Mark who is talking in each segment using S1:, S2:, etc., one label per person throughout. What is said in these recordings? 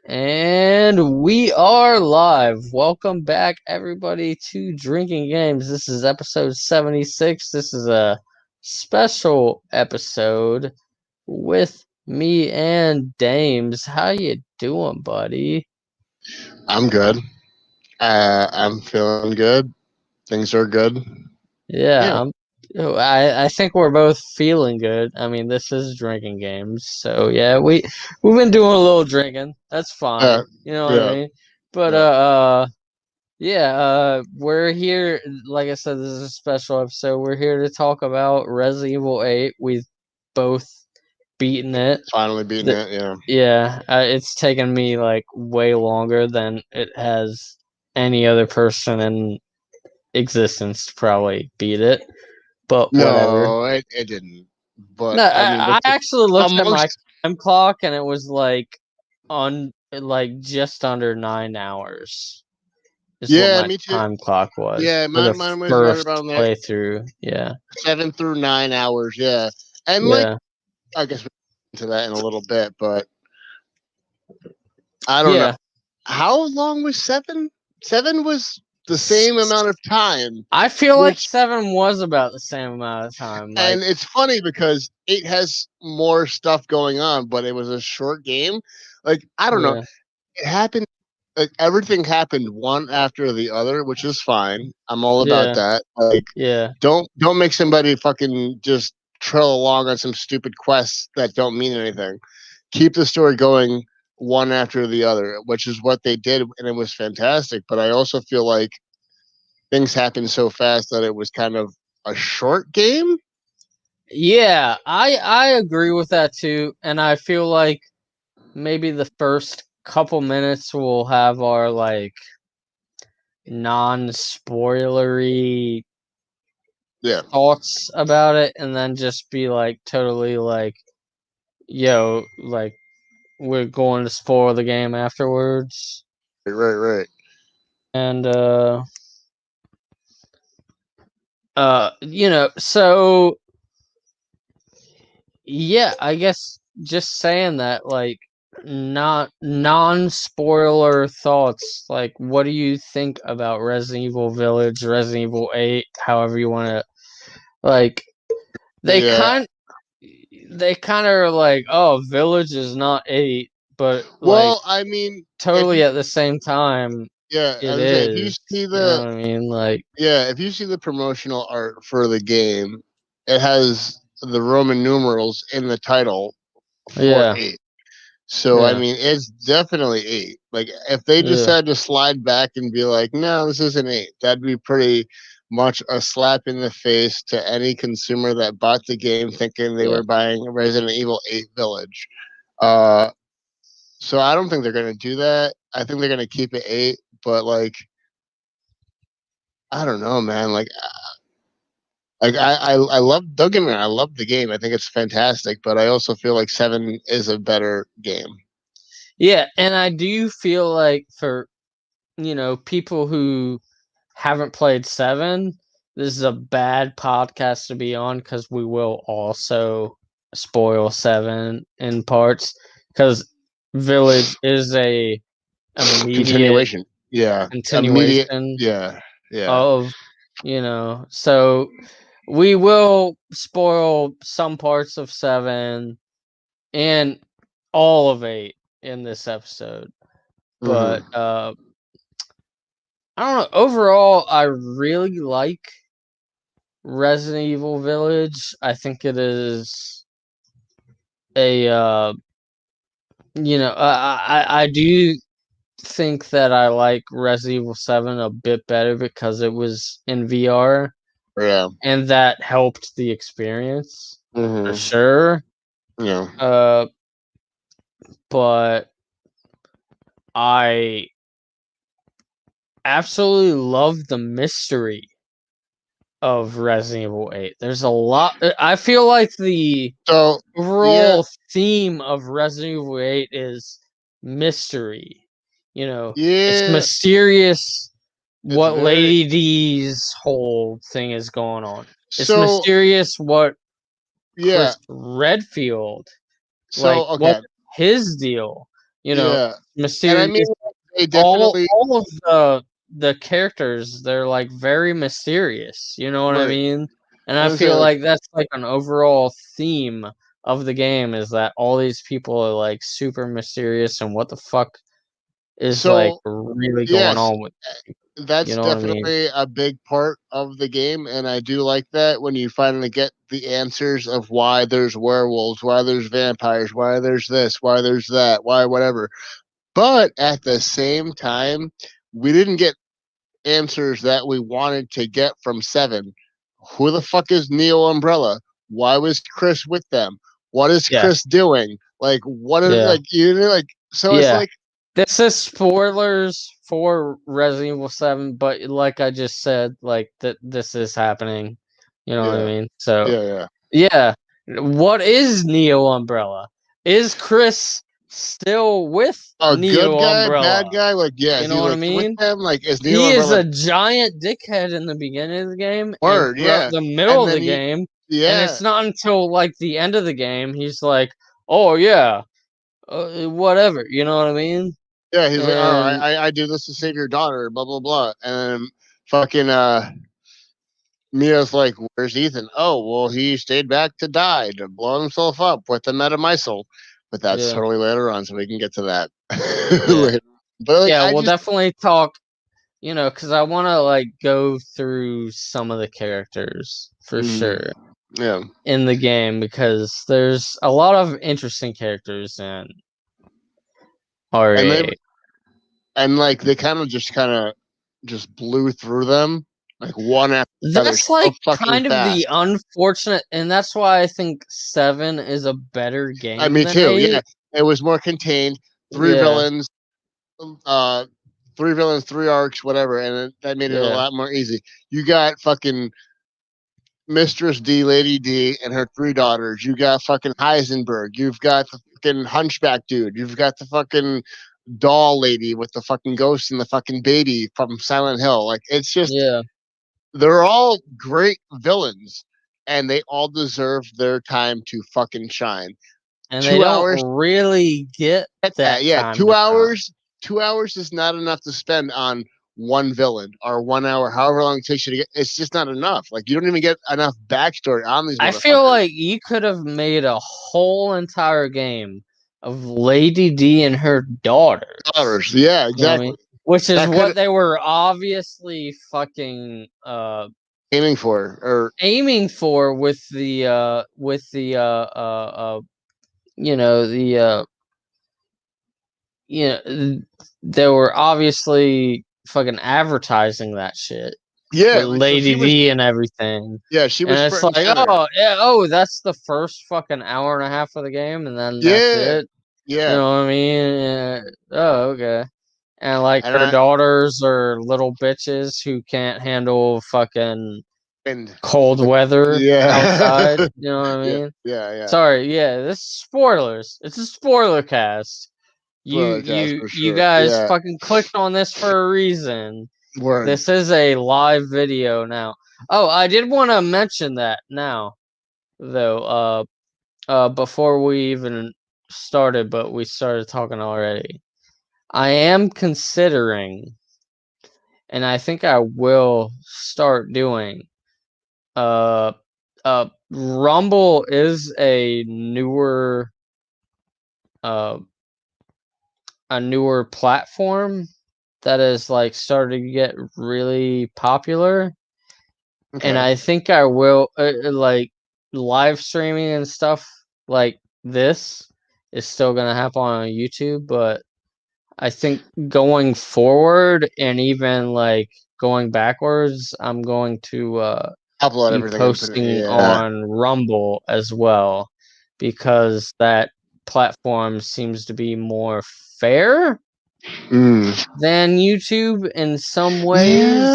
S1: And we are live. Welcome back, everybody, to Drinking Games. This is episode 76. This is a special episode with me and Dames. How you doing, buddy?
S2: I'm good. I'm feeling good. Things are good.
S1: Yeah,
S2: Yeah.
S1: I think we're both feeling good. I mean, this is Drinking Games, so yeah, we've been doing a little drinking. That's fine.
S2: Uh,
S1: You know what I
S2: yeah.
S1: mean? But
S2: Yeah.
S1: Yeah, we're here. Like I said, this is a special episode. We're here to talk about Resident Evil 8. We've both beaten it.
S2: Finally beating it. Yeah.
S1: Yeah, it's taken me like way longer than it has any other person in existence to probably beat it. But whatever.
S2: No, it didn't.
S1: No,
S2: But I mean,
S1: I actually looked at my
S2: amongst
S1: time clock and it was like on like just under 9 hours. Is what
S2: yeah,
S1: my
S2: me too.
S1: time clock was
S2: Yeah,
S1: for the
S2: mine was right
S1: first
S2: around that
S1: playthrough. Yeah.
S2: 7 through 9 hours. Yeah, and like
S1: Yeah.
S2: I guess we'll get into that in a little bit, but I don't know
S1: Yeah.
S2: how long was 7. 7 was the same amount of time,
S1: I feel like
S2: which
S1: 7 was about the same amount of time. Like,
S2: And it's funny because 8 has more stuff going on, but it was a short game. Like, I don't know.
S1: yeah.
S2: It happened like everything happened one after the other, which is fine. I'm all about
S1: Yeah.
S2: that. Like,
S1: Yeah.
S2: don't make somebody fucking just trail along on some stupid quests that don't mean anything. Keep the story going one after the other, which is what they did, and it was fantastic. But I also feel like things happened so fast that it was kind of a short game.
S1: Yeah, I agree with that too, and I feel like maybe the first couple minutes will have our like non-spoilery
S2: Yeah.
S1: thoughts about it and then just be like totally like yo, like we're going to spoil the game afterwards.
S2: Right.
S1: And so yeah, I guess just saying that, like, not non-spoiler thoughts, like, what do you think about Resident Evil Village, Resident Evil 8, however you want to, like, they
S2: Yeah.
S1: kind they kind of are like, oh, Village is not 8, but like
S2: Well, I mean, if
S1: totally
S2: you
S1: at the same time
S2: yeah, I
S1: it
S2: was gonna say if you
S1: is.
S2: see
S1: You know
S2: the
S1: what I mean? Like,
S2: if you see the promotional art for the game, it has the Roman numerals in the title for
S1: yeah,
S2: 8. So I
S1: yeah,
S2: mean, it's definitely 8. Like if they
S1: yeah,
S2: decide to slide back and be like, "No, this isn't 8," that'd be pretty much a slap in the face to any consumer that bought the game thinking they
S1: yeah.
S2: were buying Resident Evil 8 Village. Uh, So I don't think they're gonna do that. I think they're gonna keep it 8, but like I don't know, man. I love. Don't get me wrong, I love the game. I think it's fantastic, but I also feel like 7 is a better game.
S1: Yeah, and I do feel like for people who haven't played 7, this is a bad podcast to be on because we will also spoil 7 in parts because Village is a immediate
S2: Continuation. Yeah, immediate.
S1: continuation
S2: Yeah.
S1: of, so we will spoil some parts of 7 and all of 8 in this episode. But
S2: Hmm.
S1: I don't know. Overall, I really like Resident Evil Village. I think it is a I do think that I like Resident Evil 7 a bit better because it was in VR
S2: Yeah.
S1: and that helped the experience for
S2: Hmm.
S1: sure.
S2: Yeah.
S1: Uh but I absolutely love the mystery of Resident Evil 8. There's a lot. I feel like the
S2: So yeah,
S1: overall theme of Resident Evil 8 is mystery. It's
S2: yeah,
S1: mysterious
S2: it's
S1: what
S2: very
S1: Lady D's whole thing is going on. It's
S2: so
S1: mysterious what
S2: yeah.
S1: Chris Redfield, like,
S2: So
S1: what
S2: okay.
S1: his deal.
S2: Yeah, and I mean
S1: mysterious.
S2: they definitely.
S1: All of the characters, they're like very mysterious. You know what I
S2: Right.
S1: mean? And
S2: I
S1: I
S2: was gonna say,
S1: feel
S2: like,
S1: like that's like an overall theme of the game is that all these people are like super mysterious and what the fuck is like
S2: so
S1: really going
S2: yes,
S1: on with you
S2: that's
S1: know what I mean?
S2: definitely a big part of the game, and I do like that when you finally get the answers of why there's werewolves, why there's vampires, why there's this, why there's that, why whatever. But at the same time, we didn't get answers that we wanted to get from Seven. Who the fuck is Neo Umbrella? Why was Chris with them? What is
S1: Yeah.
S2: Chris doing? Like, what is,
S1: Yeah.
S2: like, you know, like, so it's
S1: Yeah.
S2: like,
S1: This is spoilers for Resident Evil 7, but like I just said, like that this is happening. You know what I
S2: yeah,
S1: mean? So
S2: yeah.
S1: yeah. What is Neo Umbrella? Is Chris still with
S2: A good
S1: Neo
S2: guy, bad
S1: Umbrella?
S2: guy, like, yeah,
S1: You
S2: is
S1: know
S2: he
S1: what I
S2: like with
S1: mean?
S2: them? Like, is Neo
S1: He is
S2: Umbrella
S1: a giant dickhead in the beginning of the game and
S2: word?
S1: throughout
S2: Yeah,
S1: the middle
S2: and
S1: of the
S2: then you,
S1: game, and
S2: yeah,
S1: it's not until like the end of the game he's like, "Oh yeah, whatever." You know what I mean?
S2: yeah, he's like, oh,
S1: And
S2: I do this to save your daughter, blah blah blah, and then fucking Mia's like, "Where's Ethan?" Oh, well, he stayed back to die to blow himself up with the metamycel, but that's
S1: yeah,
S2: totally later on, so we can get to that
S1: yeah,
S2: later. But like,
S1: yeah.
S2: I
S1: We'll
S2: just,
S1: definitely talk. Because I want to like go through some of the characters for
S2: mm,
S1: sure
S2: yeah,
S1: in the game because there's a lot of interesting characters in
S2: and they
S1: RE8.
S2: and like they kind of just blew through them like one after the other
S1: That's
S2: so
S1: like
S2: fucking
S1: kind of the
S2: fast.
S1: unfortunate, and that's why I think 7 is a better game
S2: Me
S1: than
S2: too. Yeah,
S1: 8.
S2: it was more contained. Three
S1: Yeah,
S2: villains, uh, three villains, three arcs, whatever, and that made it a
S1: yeah,
S2: lot more easy. You got fucking Mistress D, Lady D, and her three daughters. You got fucking Heisenberg. You've got the fucking hunchback dude. You've got the fucking doll lady with the fucking ghost and the fucking baby from Silent Hill. Like, it's just,
S1: yeah.
S2: they're all great villains, and they all deserve their time to fucking shine.
S1: And they
S2: 2 hours,
S1: don't really get
S2: get that,
S1: that
S2: yeah.
S1: time
S2: two
S1: to shine.
S2: hours, 2 hours is not enough to spend on one villain, or 1 hour, however long it takes you to get. It's just not enough. Like, you don't even get enough backstory on these
S1: I feel
S2: motherfuckers.
S1: like you could have made a whole entire game of Lady D and her daughters.
S2: Daughters, yeah,
S1: You know what I mean?
S2: exactly.
S1: Which is
S2: That could
S1: what they were obviously fucking
S2: aiming for, or
S1: aiming for with the you know the you know they were obviously fucking advertising that shit
S2: yeah.
S1: with
S2: So she
S1: Lady
S2: was,
S1: D and everything.
S2: yeah, she was
S1: And it's
S2: front and
S1: like,
S2: center.
S1: oh, yeah, oh, that's the first fucking hour and a half of the game, and then that's
S2: Yeah,
S1: it. You
S2: yeah.
S1: know what I mean? Oh, okay. And like
S2: And
S1: her
S2: I
S1: daughters are little bitches who can't handle fucking
S2: and
S1: cold
S2: the
S1: weather
S2: yeah,
S1: outside. You know what I
S2: yeah,
S1: mean?
S2: yeah.
S1: Sorry, yeah, this is spoilers. It's a spoiler cast. You
S2: Spoilercast
S1: you
S2: for
S1: you
S2: sure.
S1: guys
S2: Yeah,
S1: fucking clicked on this for a reason.
S2: word.
S1: This is a live video now. Oh, I did want to mention that now, though. Before we even started, but we started talking already. I am considering, and I think I will start doing. Uh, Rumble is uh, a newer platform that is like starting to get really popular, and
S2: Okay.
S1: I think I will like live streaming and stuff like this is still gonna happen on YouTube, but I think going forward and even like going backwards, I'm going to
S2: Upload
S1: be
S2: everything and put it.
S1: posting
S2: Yeah.
S1: on Rumble as well because that platform seems to be more fair
S2: Mm.
S1: than YouTube in some
S2: Yeah.
S1: ways.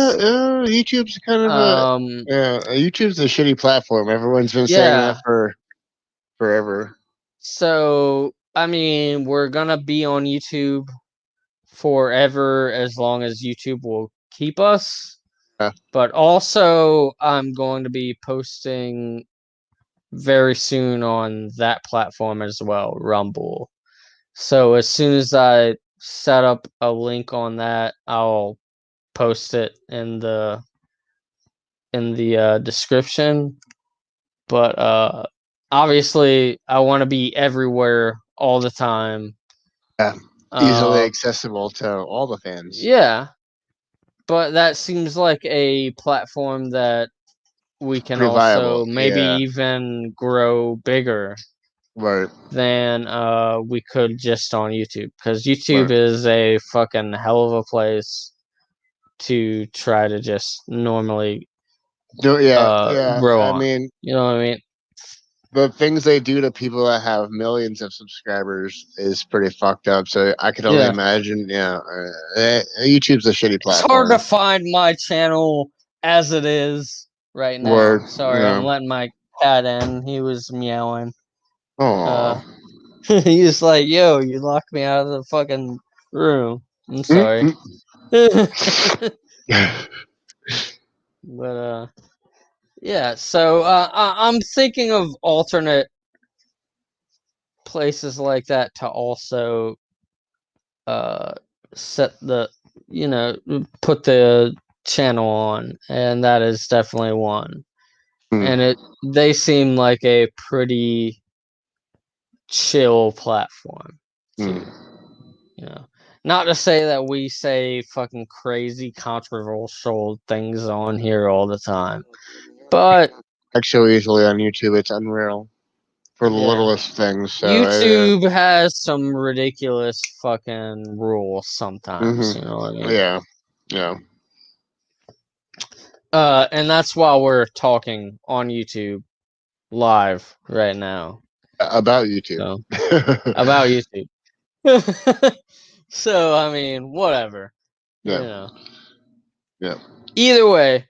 S2: YouTube's kind of a,
S1: Um,
S2: yeah. YouTube's a shitty platform. Everyone's been saying that
S1: yeah.
S2: for forever.
S1: So, I mean, we're gonna be on YouTube forever as long as YouTube will keep us.
S2: Yeah.
S1: But also, I'm going to be posting very soon on that platform as well, Rumble. So as soon as I set up a link on that, I'll post it in the description. But obviously, I want to be everywhere all the time.
S2: Yeah, easily accessible to all the fans.
S1: Yeah, but that seems like a platform that we can
S2: Pretty
S1: also
S2: viable,
S1: maybe
S2: yeah.
S1: even grow bigger
S2: Right.
S1: than we could just on YouTube, because YouTube is a fucking hell of a place to try to just normally
S2: Yeah.
S1: grow
S2: I
S1: on.
S2: mean,
S1: You know what I mean?
S2: the things they do to people that have millions of subscribers is pretty fucked up. So I can only imagine. Yeah, YouTube's a shitty
S1: It's hard to
S2: platform.
S1: find my channel as it is right now.
S2: Word.
S1: Sorry, I'm letting my cat in. He was meowing.
S2: Oh.
S1: He's like, "Yo, you locked me out of the fucking room." I'm sorry. But yeah. So I'm thinking of alternate places like that to also set the, put the channel on, and that is definitely one. And they seem like a pretty chill platform too. Not to say that we say fucking crazy controversial things on here all the time, but
S2: Actually, easily on YouTube, it's unreal for the littlest things. So
S1: YouTube has some ridiculous fucking rules sometimes. You know what I mean?
S2: Yeah.
S1: And that's why we're talking on YouTube live right now.
S2: About YouTube.
S1: So, about YouTube. So, I mean, whatever.
S2: Yeah.
S1: Either way,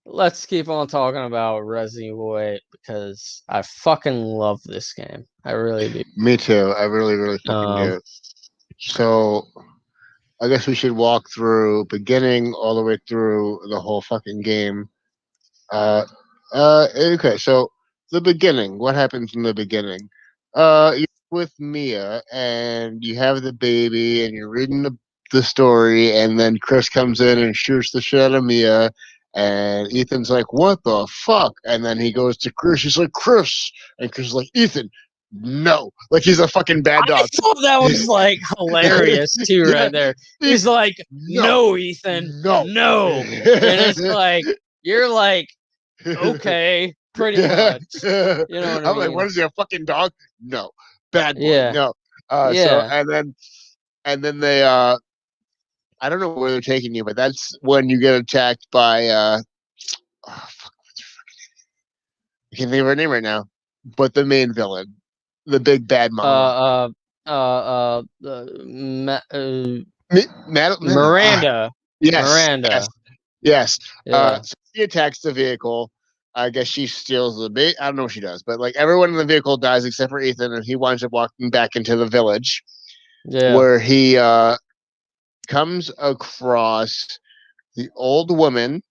S1: let's keep on talking about Resident Evil 8 because I fucking love this game. I really do.
S2: Me too. I really, really fucking do. So, I guess we should walk through beginning all the way through the whole fucking game. Okay, so the beginning. What happens in the beginning? You're with Mia, and you have the baby, and you're reading the story, and then Chris comes in and shoots the shit out of Mia, and Ethan's like, "What the fuck?" And then he goes to Chris. He's like, "Chris," and Chris is like, "Ethan." No, like he's a fucking bad dog.
S1: I thought that was like hilarious too, right there. He's like, "No, Ethan, no," and it's like you're like, okay, pretty much. You know what I
S2: I'm like,
S1: mean?
S2: what is he, a fucking dog? No, bad boy. No. So and then they I don't know where they're taking you, but that's when you get attacked by oh, fuck, what's her fucking name? I can't think of her name right now. But the main villain, the big bad mama.
S1: Miranda.
S2: Yes.
S1: Miranda.
S2: Yes. So she attacks the vehicle. I guess she steals the bait. I don't know what she does, but like everyone in the vehicle dies except for Ethan, and he winds up walking back into the village, where he comes across the old woman.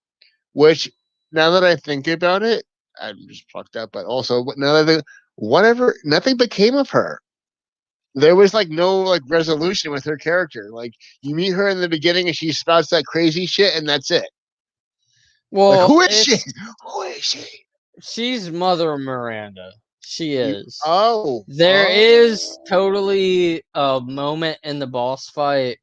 S2: Which, now that I think about it, I'm just fucked up. But also, now that I think, whatever, nothing became of her. There was like no like resolution with her character. Like you meet her in the beginning, and she spouts that crazy shit, and that's it.
S1: Well,
S2: like, who is she? Who is she?
S1: She's Mother Miranda. She is.
S2: Oh.
S1: There is totally a moment in the boss fight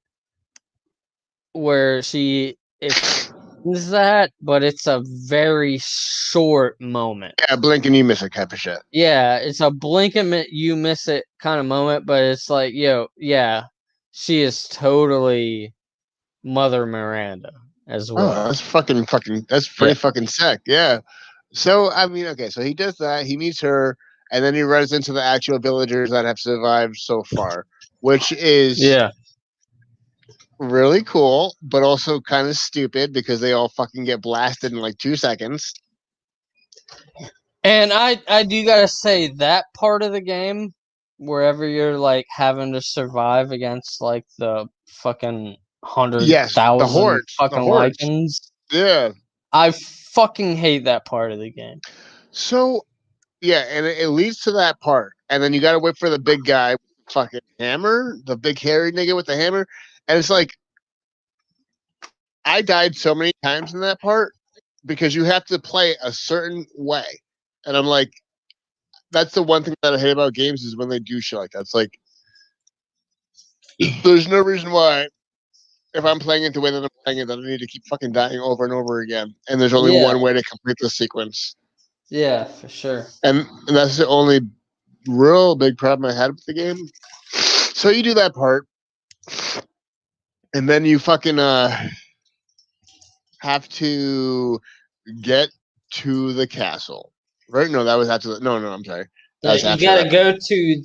S1: where she explains that, but it's a very short moment.
S2: Yeah, blink and you miss it type of shit.
S1: Yeah, it's a blink and you miss it kind of moment, but it's like, yo, yeah, she is totally Mother Miranda as well.
S2: Oh, that's fucking, that's pretty fucking sick. Yeah. So, I mean, okay, so he does that. He meets her, and then he runs into the actual villagers that have survived so far, which is really cool, but also kind of stupid because they all fucking get blasted in like 2 seconds.
S1: And I do gotta say that part of the game, wherever you're like having to survive against like the fucking 100,000 fucking Lycans.
S2: Yeah.
S1: I fucking hate that part of the game.
S2: So, yeah, and it leads to that part, and then you got to wait for the big guy fucking hammer, the big hairy nigga with the hammer, and it's like I died so many times in that part because you have to play a certain way, and I'm like, that's the one thing that I hate about games is when they do shit like that. It's like there's no reason why if I'm playing it the way that I'm playing it, that I need to keep fucking dying over and over again, and there's only one way to complete the sequence.
S1: Yeah, for sure.
S2: And that's the only real big problem I had with the game. So you do that part, and then you fucking have to get to the castle. Right? No, that was after the. No, I'm sorry. That's
S1: You
S2: after
S1: gotta
S2: that.
S1: go to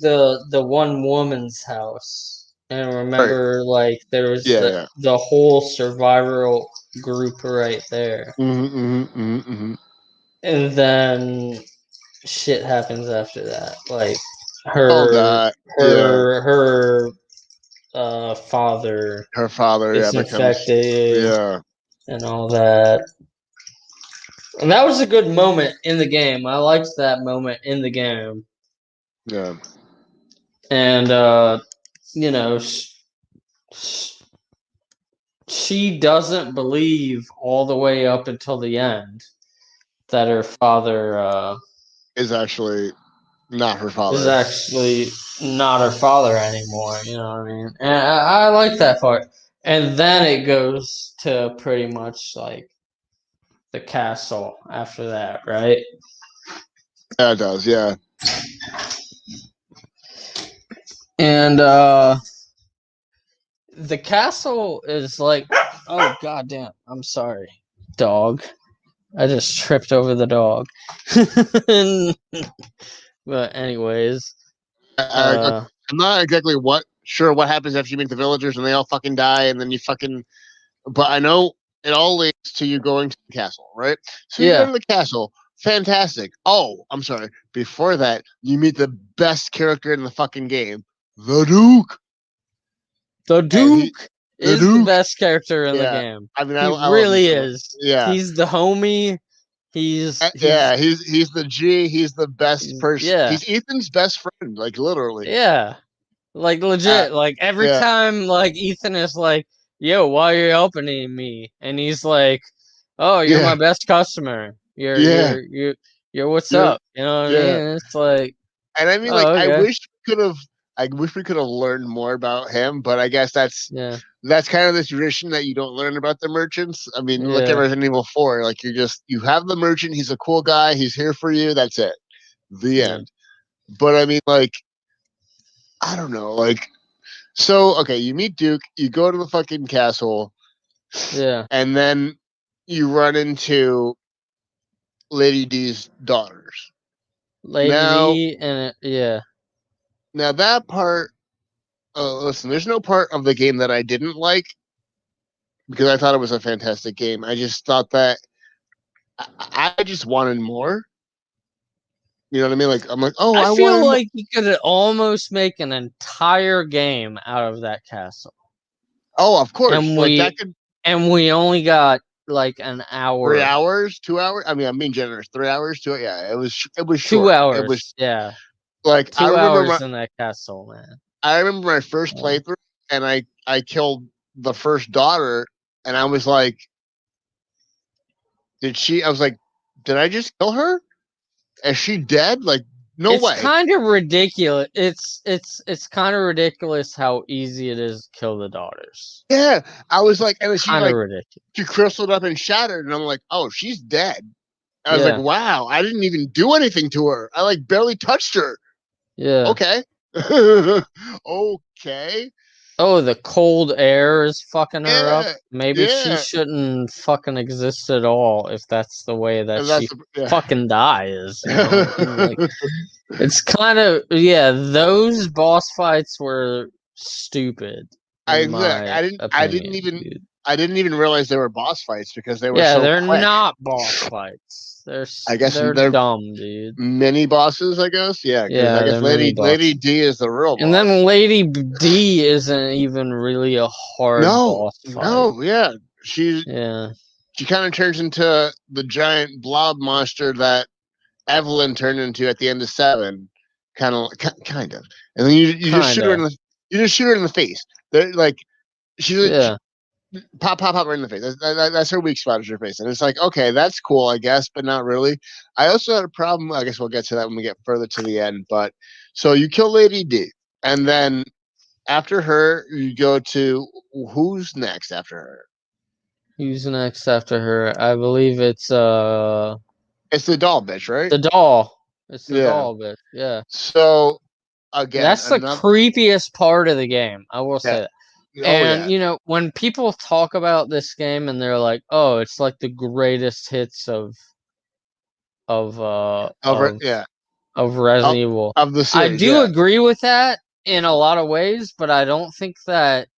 S1: the one woman's house, and remember, like there was
S2: Yeah.
S1: the whole survival group right there, and then shit happens after that. Like
S2: All
S1: her
S2: that. Yeah.
S1: her father
S2: Her father,
S1: gets
S2: becomes.
S1: infected
S2: Yeah.
S1: and all that. And that was a good moment in the game. I liked that moment in the game.
S2: Yeah.
S1: And you know, she doesn't believe all the way up until the end that her father
S2: Is actually not her
S1: is
S2: father.
S1: actually not her father anymore. You know what I mean? And I like that part. And then it goes to pretty much like the castle after that, right?
S2: Yeah, it does. Yeah.
S1: And the castle is like, oh goddamn! I'm sorry, dog. I just tripped over the dog. But anyways,
S2: I'm not exactly sure what happens after you meet the villagers and they all fucking die, and then you fucking. But I know it all leads to you going to the castle, right? So you go
S1: yeah,
S2: to the castle. Fantastic. Oh, I'm sorry. Before that, you meet the best character in the fucking game, the Duke.
S1: the
S2: And he,
S1: Duke
S2: the
S1: is the
S2: Duke.
S1: best character in the
S2: Yeah.
S1: game.
S2: I mean,
S1: He
S2: I love him
S1: really
S2: so much.
S1: is.
S2: Yeah.
S1: He's the homie. He's
S2: Yeah, he's the G. He's the best person.
S1: yeah,
S2: He's Ethan's best friend, like literally.
S1: yeah. Like
S2: Uh,
S1: legit. Like every
S2: yeah,
S1: time, like Ethan is like, "Yo, why are you helping me?" And he's like, "Oh, you're my
S2: yeah,
S1: best customer.
S2: yeah.
S1: You're what's
S2: You're,
S1: up?" You know what I mean?
S2: yeah.
S1: And it's like,
S2: And I mean, like,
S1: oh, okay,
S2: I wish we could have learned more about him. But I guess
S1: yeah,
S2: that's kind of the tradition that you don't learn about the merchants. I mean, look at
S1: yeah,
S2: Resident Evil 4. Like, you have the merchant. He's a cool guy. He's here for you. That's it. The
S1: yeah,
S2: end. But I mean, like, I don't know. Like, so okay, you meet Duke. You go to the fucking castle,
S1: yeah.
S2: and then you run into Lady D's daughters.
S1: Lady
S2: Now,
S1: D and yeah,
S2: that part. Listen, there's no part of the game that I didn't like because I thought it was a fantastic game. I just thought that I just wanted more. You know what I mean? Like I'm like, oh,
S1: I
S2: I
S1: feel
S2: wanted more.
S1: like you could almost make an entire game out of that castle,
S2: Oh, of course.
S1: and
S2: Like that could
S1: we only got like an
S2: 3
S1: hour,
S2: hours, 2 hours. I mean, I'm being generous. 3 hours, two. Yeah, it was
S1: two
S2: short. It was
S1: hours, yeah,
S2: like
S1: 2 hours in that castle, man.
S2: I remember my first
S1: Yeah.
S2: playthrough, and I killed the first daughter, and I was like, did she? I was like, did I just kill her? Is she dead? Like, no
S1: It's
S2: way.
S1: kind of ridiculous. It's kind of ridiculous how easy it is to kill the daughters.
S2: Yeah, I was like, and then
S1: Kind of ridiculous.
S2: she crystaled up and shattered, and I'm like, oh, she's dead. I was like,
S1: Yeah,
S2: wow, I didn't even do anything to her. I like barely touched her.
S1: yeah.
S2: Okay, okay,
S1: Oh, the cold air is fucking her up.
S2: yeah,
S1: Maybe she
S2: yeah.
S1: shouldn't fucking exist at all if that's the way that
S2: And
S1: she
S2: yeah.
S1: fucking dies. You know what I mean? Like, it's kind of, yeah, those boss fights were stupid, in my opinion, dude.
S2: I didn't even realize they were boss fights because they were
S1: Yeah,
S2: so
S1: they're
S2: quick.
S1: not boss fights.
S2: I guess
S1: They're
S2: they're
S1: dumb, dude.
S2: mini bosses. I guess, yeah, because I
S1: Yeah,
S2: guess
S1: they're mini
S2: Lady
S1: boss.
S2: D is the real
S1: And then
S2: boss.
S1: Lady D isn't even really a hard
S2: No,
S1: boss fight.
S2: no, yeah,
S1: Yeah.
S2: she kind of turns into the giant blob monster that Evelyn turned into at the end of 7. kind of, and then you just shoot her in
S1: Kinda.
S2: the face. They're like she's like,
S1: Yeah.
S2: pop, pop, pop right in the face. That's her weak spot is your face, and it's like, okay, that's cool, I guess, but not really. I also had a problem. I guess we'll get to that when we get further to the end. But so you kill Lady D, and then after her, you go to who's next after her?
S1: Who's next after her? I believe it's
S2: It's the doll bitch, right?
S1: the doll. It's the
S2: Yeah.
S1: doll bitch. Yeah.
S2: So again,
S1: That's the
S2: another.
S1: creepiest part of the game. I will
S2: Yeah.
S1: say that.
S2: Oh
S1: And
S2: yeah.
S1: you know, when people talk about this game and they're like, "Oh, it's like the greatest hits of uh
S2: Over.
S1: of
S2: Yeah.
S1: of
S2: Of,
S1: Resident Evil."
S2: of the
S1: I
S2: series.
S1: do
S2: Yeah.
S1: agree with that in a lot of ways, but I don't think that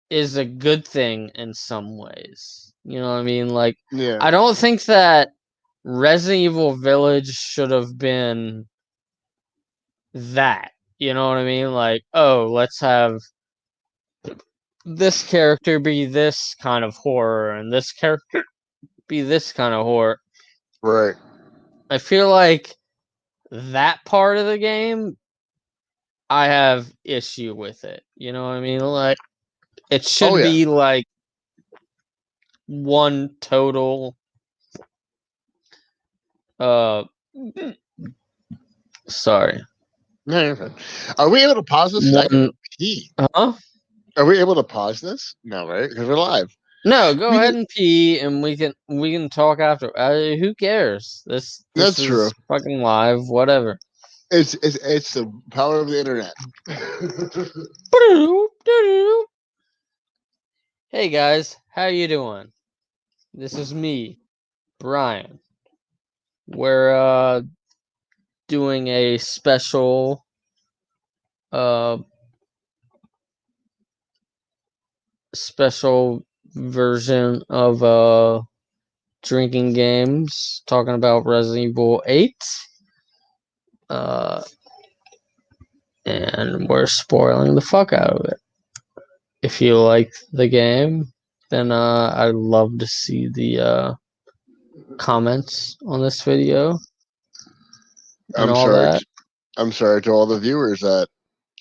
S1: is a good thing in some ways. You know what I mean? Like,
S2: Yeah.
S1: I don't think that Resident Evil Village should have been that. You know what I mean? Like, oh, let's have this character be this kind of horror and this character be this kind of horror.
S2: Right.
S1: I feel like that part of the game, I have issue with it. You know what I mean? Like, it
S2: Oh
S1: should
S2: yeah.
S1: be like one total uh sorry.
S2: No, you're fine. Are we able to pause this? 'Cause I
S1: One
S2: gotta pee.
S1: huh?
S2: Are we able to pause this? No, right? Because we're live.
S1: No, go
S2: We
S1: ahead
S2: can,
S1: and pee and we can talk after. Who cares? This
S2: that's true.
S1: is fucking live, whatever.
S2: It's the power of the internet.
S1: Hey guys, how you doing? This is me, Brian. We're doing a uh special version of drinking games talking about Resident Evil 8. Uh and we're spoiling the fuck out of it. If you like the game, then I'd love to see the comments on this video and
S2: I'm
S1: all
S2: sorry.
S1: that.
S2: I'm sorry to all the viewers that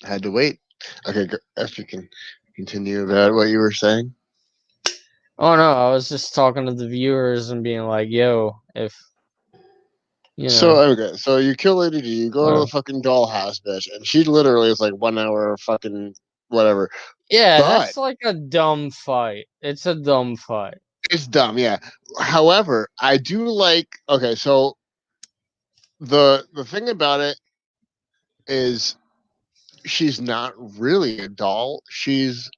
S2: had to wait. Okay, if you can continue about what you were saying.
S1: Oh no, I was just talking to the viewers and being like, "Yo, if you
S2: So
S1: know,
S2: okay, so you kill Lady D, you go to the
S1: whatever."
S2: fucking dollhouse, bitch, and she literally is like 1 hour fucking whatever.
S1: Yeah,
S2: But
S1: that's like a dumb fight. It's a dumb fight.
S2: it's dumb, yeah. However, I do like. Okay, so the thing about it is she's not really a doll. She's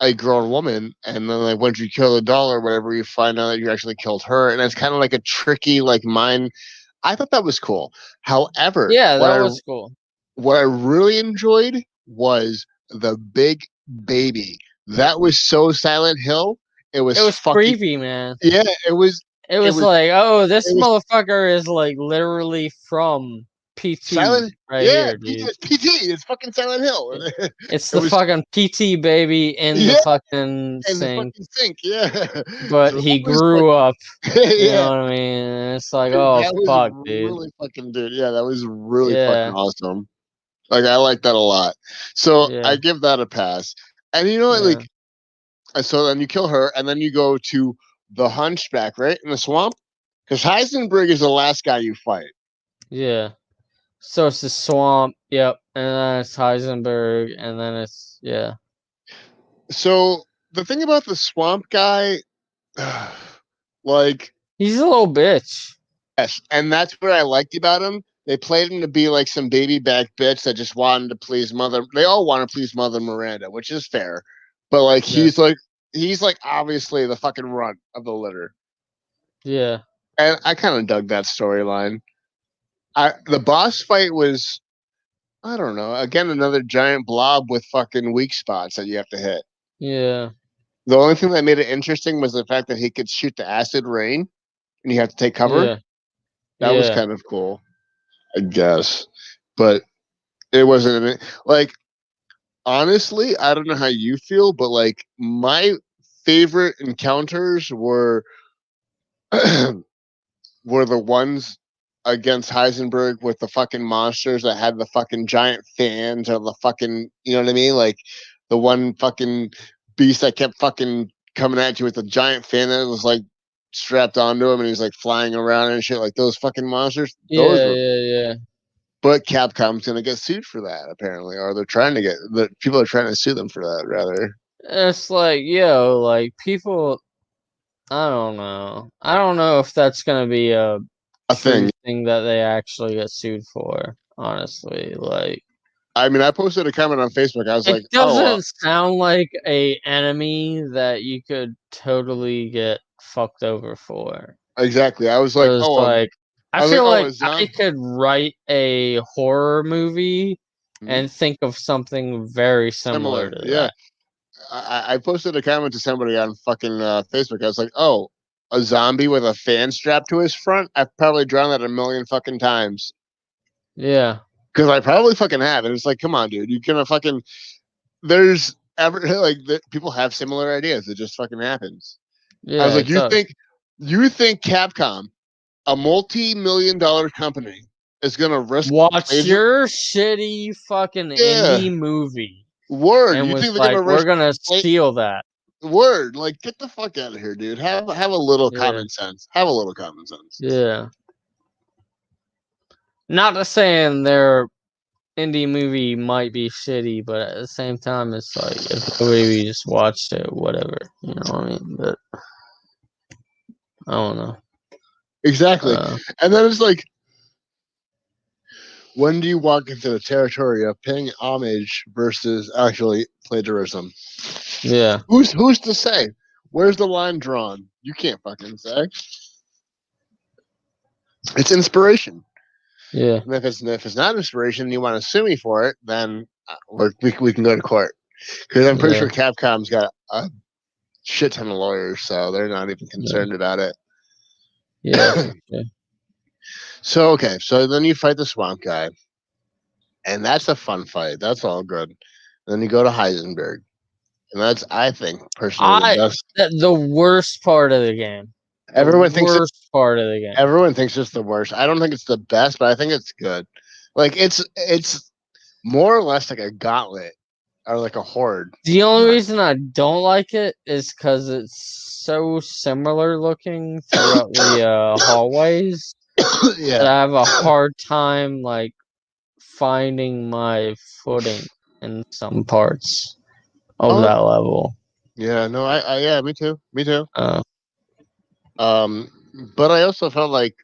S2: a grown woman, and then like once you kill the doll or whatever, you find out that you actually killed her, and it's kind of like a tricky like mind. I thought that was cool. However,
S1: Yeah, that was cool.
S2: what I really enjoyed was the big baby. That was so Silent Hill. It
S1: It
S2: was
S1: was
S2: fucking
S1: creepy, man.
S2: yeah.
S1: It
S2: It
S1: was
S2: was
S1: like, oh, this
S2: it was
S1: motherfucker is like literally from PT
S2: Silent.
S1: right
S2: Yeah,
S1: here, dude.
S2: it's PT. It's fucking Silent Hill.
S1: It- It's
S2: It
S1: the
S2: was
S1: fucking PT baby in the
S2: yeah,
S1: fucking
S2: and the
S1: sink,
S2: fucking sink. Yeah.
S1: but
S2: So that
S1: he
S2: was
S1: grew
S2: fucking
S1: up. You know
S2: yeah.
S1: what I mean? And it's like, oh
S2: That was
S1: fuck, dude.
S2: really fucking dude. Yeah, that was really fucking
S1: Yeah,
S2: awesome. Like I like that a lot. So
S1: yeah,
S2: I give that a pass. And you know what?
S1: yeah,
S2: Like so then you kill her, and then you go to the Hunchback, right in the swamp, because Heisenberg is the last guy you fight.
S1: yeah. So it's the swamp, yep, and then it's Heisenberg, and then it's yeah.
S2: So the thing about the swamp guy, like
S1: He's a little bitch.
S2: yes, and that's what I liked about him. They played him to be like some baby back bitch that just wanted to please mother. They all want to please Mother Miranda, which is fair. But like
S1: Yeah,
S2: he's like obviously the fucking runt of the litter.
S1: yeah,
S2: And I kind of dug that storyline. The boss fight was I don't know. Again, another giant blob with fucking weak spots that you have to hit.
S1: yeah,
S2: The only thing that made it interesting was the fact that he could shoot the acid rain and you have to take cover.
S1: yeah,
S2: That was
S1: yeah,
S2: kind of cool, I guess. But it wasn't like honestly, I don't know how you feel, but like my favorite encounters were were the ones. against Heisenberg with the fucking monsters that had the fucking giant fans or the fucking, you know what I mean? Like the one fucking beast that kept fucking coming at you with the giant fan that was like strapped onto him and he's like flying around and shit. Like those fucking monsters, those
S1: Yeah,
S2: were.
S1: yeah.
S2: But Capcom's gonna get sued for that apparently, or they're trying to get the people are trying to sue them for that rather.
S1: It's like, yo, like people. I don't know. I don't know if that's gonna be a
S2: A
S1: true
S2: thing.
S1: thing that they actually get sued for. Honestly, like
S2: I mean, I posted a comment on Facebook. I was
S1: it
S2: like, "Oh,
S1: doesn't sound like a enemy that you could totally get fucked over for.
S2: exactly." I was
S1: It
S2: like,
S1: was
S2: "Oh,
S1: like I
S2: I was like,
S1: feel
S2: oh,
S1: like
S2: a
S1: I
S2: zombie."
S1: could write a horror movie and think of something very similar
S2: Similar,
S1: to
S2: yeah.
S1: that.
S2: I posted a comment to somebody on fucking Facebook. I was like, "Oh, a zombie with a fan strapped to his front. I've probably drawn that a million fucking times
S1: Yeah.
S2: because I probably fucking have." And it's like, come on, dude, you gonna fucking there's ever like people have similar ideas. It just fucking happens. I was
S1: Yeah,
S2: like,
S1: it does.
S2: you think Capcom, a multi-million-dollar company, is gonna risk
S1: Watch
S2: laser?
S1: your shitty fucking
S2: Yeah,
S1: indie movie
S2: word.
S1: and
S2: You
S1: was
S2: think they're
S1: like,
S2: gonna
S1: we're
S2: risk?
S1: gonna steal that.
S2: Word, like get the fuck out of here, dude. Have a little
S1: Yeah.
S2: common sense. Have a little common sense.
S1: Yeah. Not to saying their indie movie might be shitty, but at the same time, it's like if we just watched it, whatever. You know what I mean? But I don't know.
S2: Exactly.
S1: Uh,
S2: And then it's like, when do you walk into the territory of paying homage versus actually plagiarism?
S1: yeah.
S2: Who's to say? Where's the line drawn? You can't fucking say. It's inspiration.
S1: Yeah.
S2: And if it's not inspiration, and you want to sue me for it, then we can go to court. Because I'm pretty
S1: Yeah.
S2: sure Capcom's got a shit ton of lawyers, so they're not even
S1: Yeah.
S2: concerned about it.
S1: Yeah. Yeah.
S2: So okay, so then you fight the swamp guy, and that's a fun fight. That's all good. And then you go to Heisenberg, and that's I think personally the best.
S1: The worst part of the game. The
S2: Everyone thinks it.
S1: worst part of the game.
S2: Everyone thinks it's the worst. I don't think it's the best, but I think it's good. Like it's more or less like a gauntlet or like a horde.
S1: The only reason I don't like it is because it's so similar looking throughout the hallways that
S2: Yeah.
S1: I have a hard time like finding my footing in some parts of
S2: Oh
S1: that level.
S2: yeah. No. I yeah. Me too. Me too.
S1: Uh,
S2: Um. But I also felt like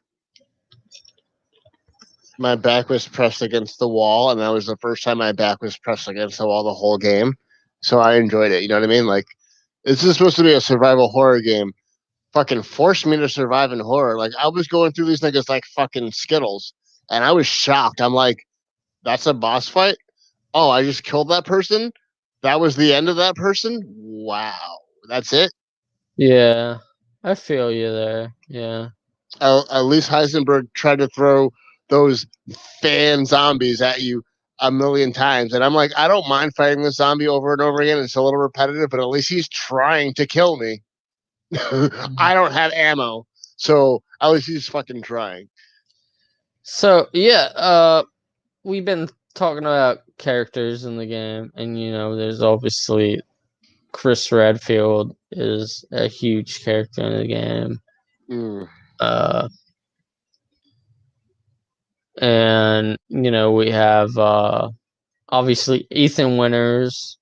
S2: my back was pressed against the wall, and that was the first time my back was pressed against the wall the whole game. So I enjoyed it. You know what I mean? Like this is supposed to be a survival horror game. Fucking forced me to survive in horror. Like I was going through these niggas like fucking Skittles, and I was shocked. I'm like, that's a boss fight. Oh, I just killed that person. That was the end of that person. Wow, that's it.
S1: yeah, I feel you there. Yeah,
S2: At least Heisenberg tried to throw those fan zombies at you a million times, and I'm like, I don't mind fighting the zombie over and over again. It's a little repetitive, but at least he's trying to kill me. I don't have ammo, so at least he's fucking trying.
S1: So yeah, we've been talking about characters in the game, and there's obviously Chris Redfield is a huge character in the game.
S2: Mm.
S1: Uh, and we have obviously Ethan Winters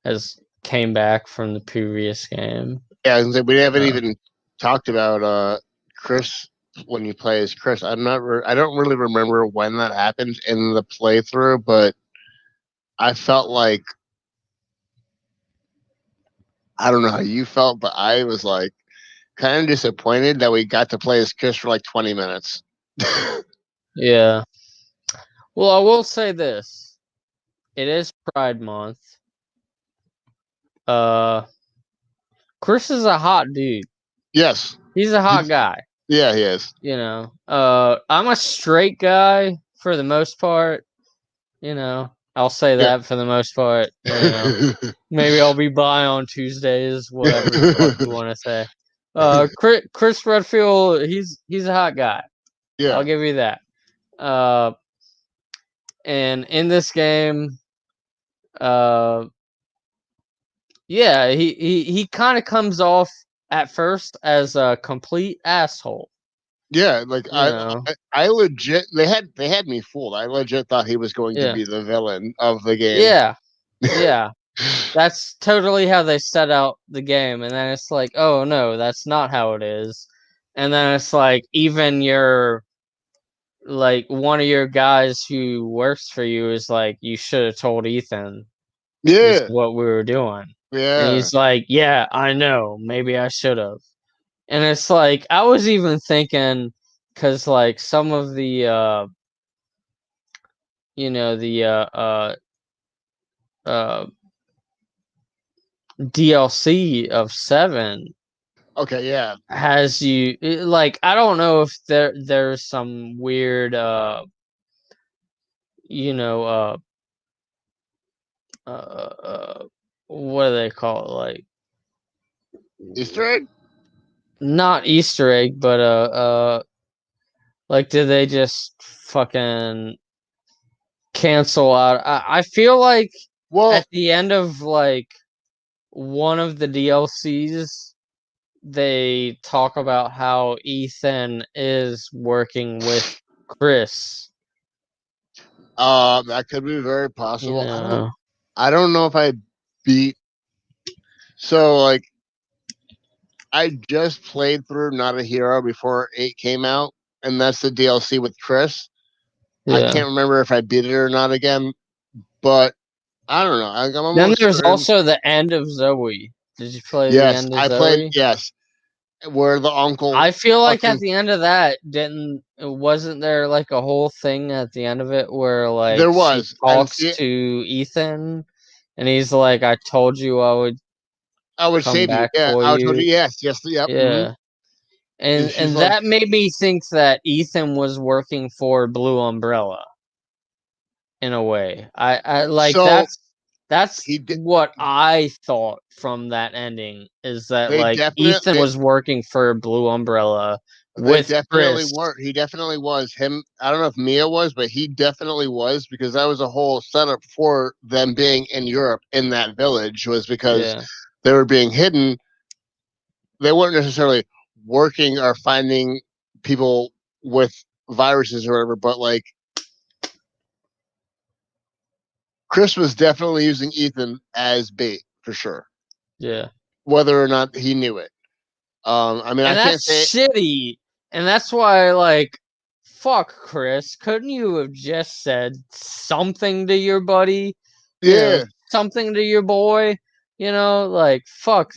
S1: has came back from the previous game.
S2: Yeah, we haven't even talked about Chris when you play as Chris. I'm not. I don't really remember when that happened in the playthrough, but I felt like I don't know how you felt, but I was like kind of disappointed that we got to play as Chris for like 20 minutes.
S1: Yeah. Well, I will say this: it is Pride Month. Chris is a hot dude.
S2: Yes,
S1: He's a hot guy.
S2: yeah, he is.
S1: I'm a straight guy for the most part. I'll say
S2: Yeah.
S1: that for the most part. Maybe I'll be bi on Tuesdays, whatever the fuck you want to say. Chris Redfield, he's a hot guy.
S2: Yeah,
S1: I'll give you that. Uh, and in this game, uh, yeah, he kind of comes off at first as a complete asshole.
S2: yeah. Like
S1: You know,
S2: I legit they had me fooled. I legit thought he was going to
S1: yeah,
S2: be the villain of the game.
S1: yeah, yeah. That's totally how they set out the game, and then it's like, oh no, that's not how it is. And then it's like, even your like one of your guys who works for you is like, you should have told Ethan this is
S2: Yeah,
S1: what we were doing. And
S2: yeah.
S1: he's like, yeah, I know, maybe I should have. And it's like, I was even thinking, because like some of the you know, the uh DLC of 7
S2: Okay, yeah.
S1: has you like, I don't know if there's some weird you know uh what do they call it, like,
S2: Easter egg.
S1: not Easter egg, but like, did they just fucking cancel out? I feel like
S2: Well,
S1: at the end of like one of the DLCs, they talk about how Ethan is working with Chris.
S2: that could be very possible.
S1: Yeah,
S2: I don't know if I beat. So like I just played through Not a Hero before 8 came out, and that's the DLC with Chris. I
S1: yeah.
S2: can't remember if I beat it or not again, but I don't know. I'm
S1: Then
S2: almost
S1: there's
S2: certain.
S1: also the end of Zoe. Did you play the
S2: Yes,
S1: end of
S2: I played.
S1: Zoe?
S2: Yes, where the uncle
S1: I feel like at
S2: fucking
S1: the end of that, didn't wasn't there like a whole thing at the end of it where like
S2: there
S1: she
S2: was, and
S1: talks to Ethan and he's like, I told you I would
S2: I would
S1: come
S2: save you.
S1: back
S2: Yeah,
S1: for
S2: I told you.
S1: you.
S2: Yes, yes, yep.
S1: Yeah.
S2: And she's
S1: And
S2: like,
S1: that made me think that Ethan was working for Blue Umbrella in a way. I like,
S2: so
S1: that's
S2: he did.
S1: what I thought from that ending, is that
S2: They
S1: like Ethan
S2: definitely.
S1: was working for Blue Umbrella
S2: They
S1: with
S2: definitely
S1: Chris.
S2: were. He definitely was. Him. I don't know if Mia was, but he definitely was, because that was a whole setup for them being in Europe in that village, was because
S1: Yeah.
S2: they were being hidden. They weren't necessarily working or finding people with viruses or whatever, but like Chris was definitely using Ethan as bait for sure,
S1: Yeah.
S2: whether or not he knew it. I mean, I
S1: And
S2: can't say.
S1: that's shitty. And that's why, like, fuck, Chris. Couldn't you have just said something to your buddy? You know,
S2: Yeah,
S1: something to your boy? You know, like, fuck.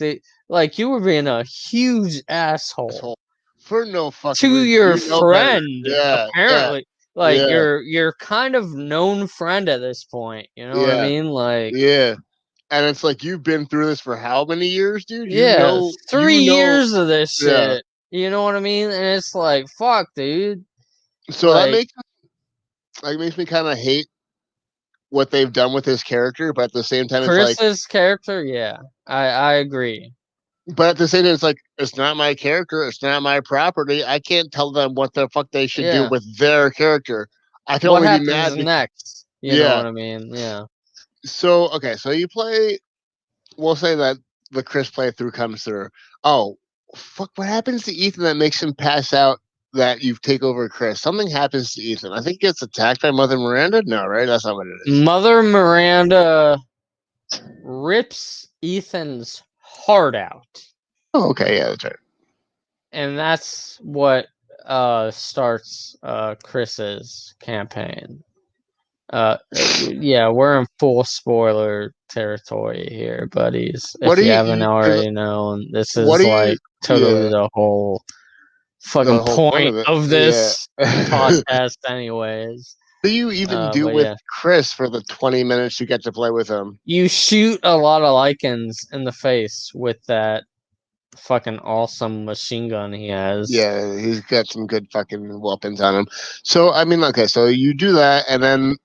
S1: Like, you were being a huge asshole
S2: asshole. For no fucking
S1: to
S2: reason.
S1: your
S2: You know better.
S1: friend,
S2: Yeah, yeah,
S1: apparently. Like,
S2: yeah,
S1: you're kind of known friend at this point. You know what I
S2: yeah,
S1: mean? Like,
S2: yeah. And it's like, you've been through this for how many years, dude?
S1: yeah,
S2: You
S1: 3
S2: know,
S1: years of this
S2: yeah.
S1: shit. You know what I mean? And it's like, fuck, dude.
S2: So
S1: Like,
S2: that makes me kind of hate what they've done with his character, but at the same time, it's like,
S1: Chris's character, yeah, I agree.
S2: it's not my character, it's not my property. I can't tell them what the fuck they should do
S1: Yeah,
S2: with their character. I can
S1: what
S2: only be
S1: happens
S2: mad because,
S1: next? You know
S2: yeah.
S1: what I mean? Yeah.
S2: So okay, so you play. We'll say that the Chris playthrough comes through. Oh, fuck! What happens to Ethan that makes him pass out? That you take over Chris. Something happens to Ethan. I think he gets attacked by Mother Miranda. No, right? That's not what it is.
S1: Mother Miranda rips Ethan's heart out,
S2: Oh, okay, yeah, that's right.
S1: and that's what starts Chris's campaign. Yeah, we're in full spoiler territory here, buddies.
S2: What
S1: If
S2: do
S1: you haven't
S2: Because
S1: already known, this
S2: what
S1: is
S2: do you?
S1: like totally
S2: Yeah,
S1: the whole
S2: the
S1: fucking
S2: whole point
S1: point
S2: of it.
S1: of
S2: Yeah.
S1: this podcast, anyways.
S2: What do you even do
S1: But
S2: with
S1: yeah,
S2: Chris for the 20 minutes you get to play with him?
S1: you shoot a lot of lichens in the face with that fucking awesome machine gun he has.
S2: Yeah, he's got some good fucking weapons on him. So I mean, okay, so you do that, and then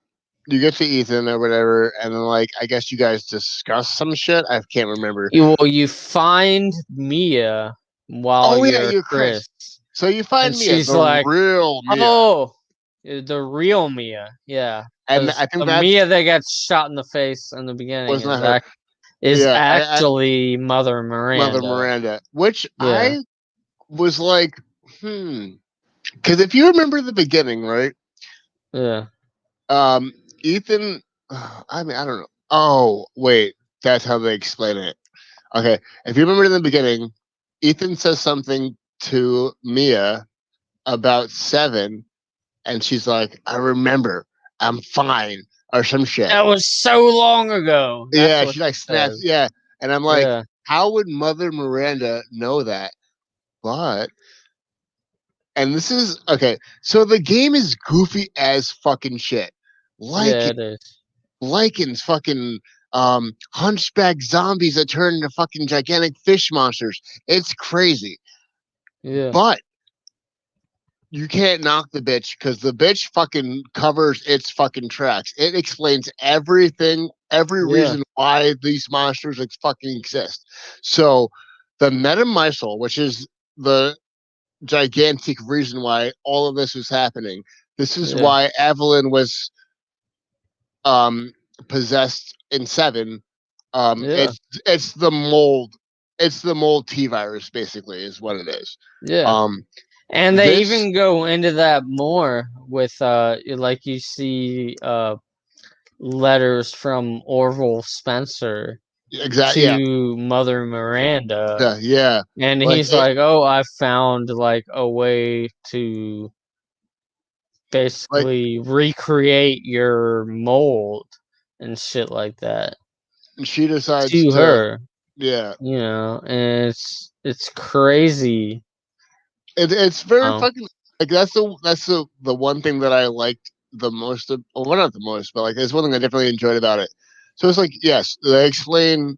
S2: you get to Ethan or whatever, and then like I guess you guys discuss some shit. I can't remember.
S1: You find Mia while
S2: Oh yeah,
S1: you're
S2: you're Chris.
S1: Chris.
S2: So you
S1: And
S2: find Mia,
S1: she's
S2: the
S1: like,
S2: real Mia,
S1: "Oh, the real Mia." Yeah,
S2: and
S1: because
S2: I think
S1: the
S2: that
S1: Mia that got shot in the face in the beginning
S2: was not her.
S1: is
S2: Yeah,
S1: actually Mother
S2: Mother
S1: Miranda.
S2: Miranda, which
S1: Yeah,
S2: I was like, because if you remember the beginning, right?
S1: yeah,
S2: Um, Ethan, I mean, I don't know. Oh, wait, that's how they explain it. Okay, if you remember in the beginning, Ethan says something to Mia about Seven, and she's like, "I remember, I'm fine," or some shit.
S1: that was so long ago. That's
S2: Yeah,
S1: what
S2: she
S1: she
S2: like snaps.
S1: says.
S2: Yeah, and I'm like,
S1: Yeah,
S2: how would Mother Miranda know that? But and this is okay. So the game is goofy as fucking shit.
S1: yeah,
S2: Like
S1: it is.
S2: Lycans, fucking hunchback zombies that turn into fucking gigantic fish monsters. It's crazy.
S1: Yeah,
S2: But you can't knock the bitch because the bitch fucking covers its fucking tracks. It explains everything, every
S1: yeah,
S2: reason why these monsters fucking exist. So the metamysal, which is the gigantic reason why all of this was happening. This is
S1: yeah,
S2: why Evelyn was um possessed in Seven. Um
S1: yeah,
S2: it's it's the mold. It's the mold T virus, basically, is what it is.
S1: yeah.
S2: Um
S1: And they
S2: this
S1: even go into that more with like you see letters from Orville Spencer
S2: exact yeah.
S1: to Mother Miranda,
S2: Yeah.
S1: and
S2: Like
S1: he's like, "Oh, I found like a way to
S2: like
S1: basically recreate your mold and shit like that
S2: she decides
S1: to
S2: to
S1: her."
S2: yeah.
S1: And it's crazy.
S2: It's very
S1: Um,
S2: fucking like that's the one thing that I liked the most of, well, not the most, but like it's one thing I definitely enjoyed about it. So it's like, yes, they explain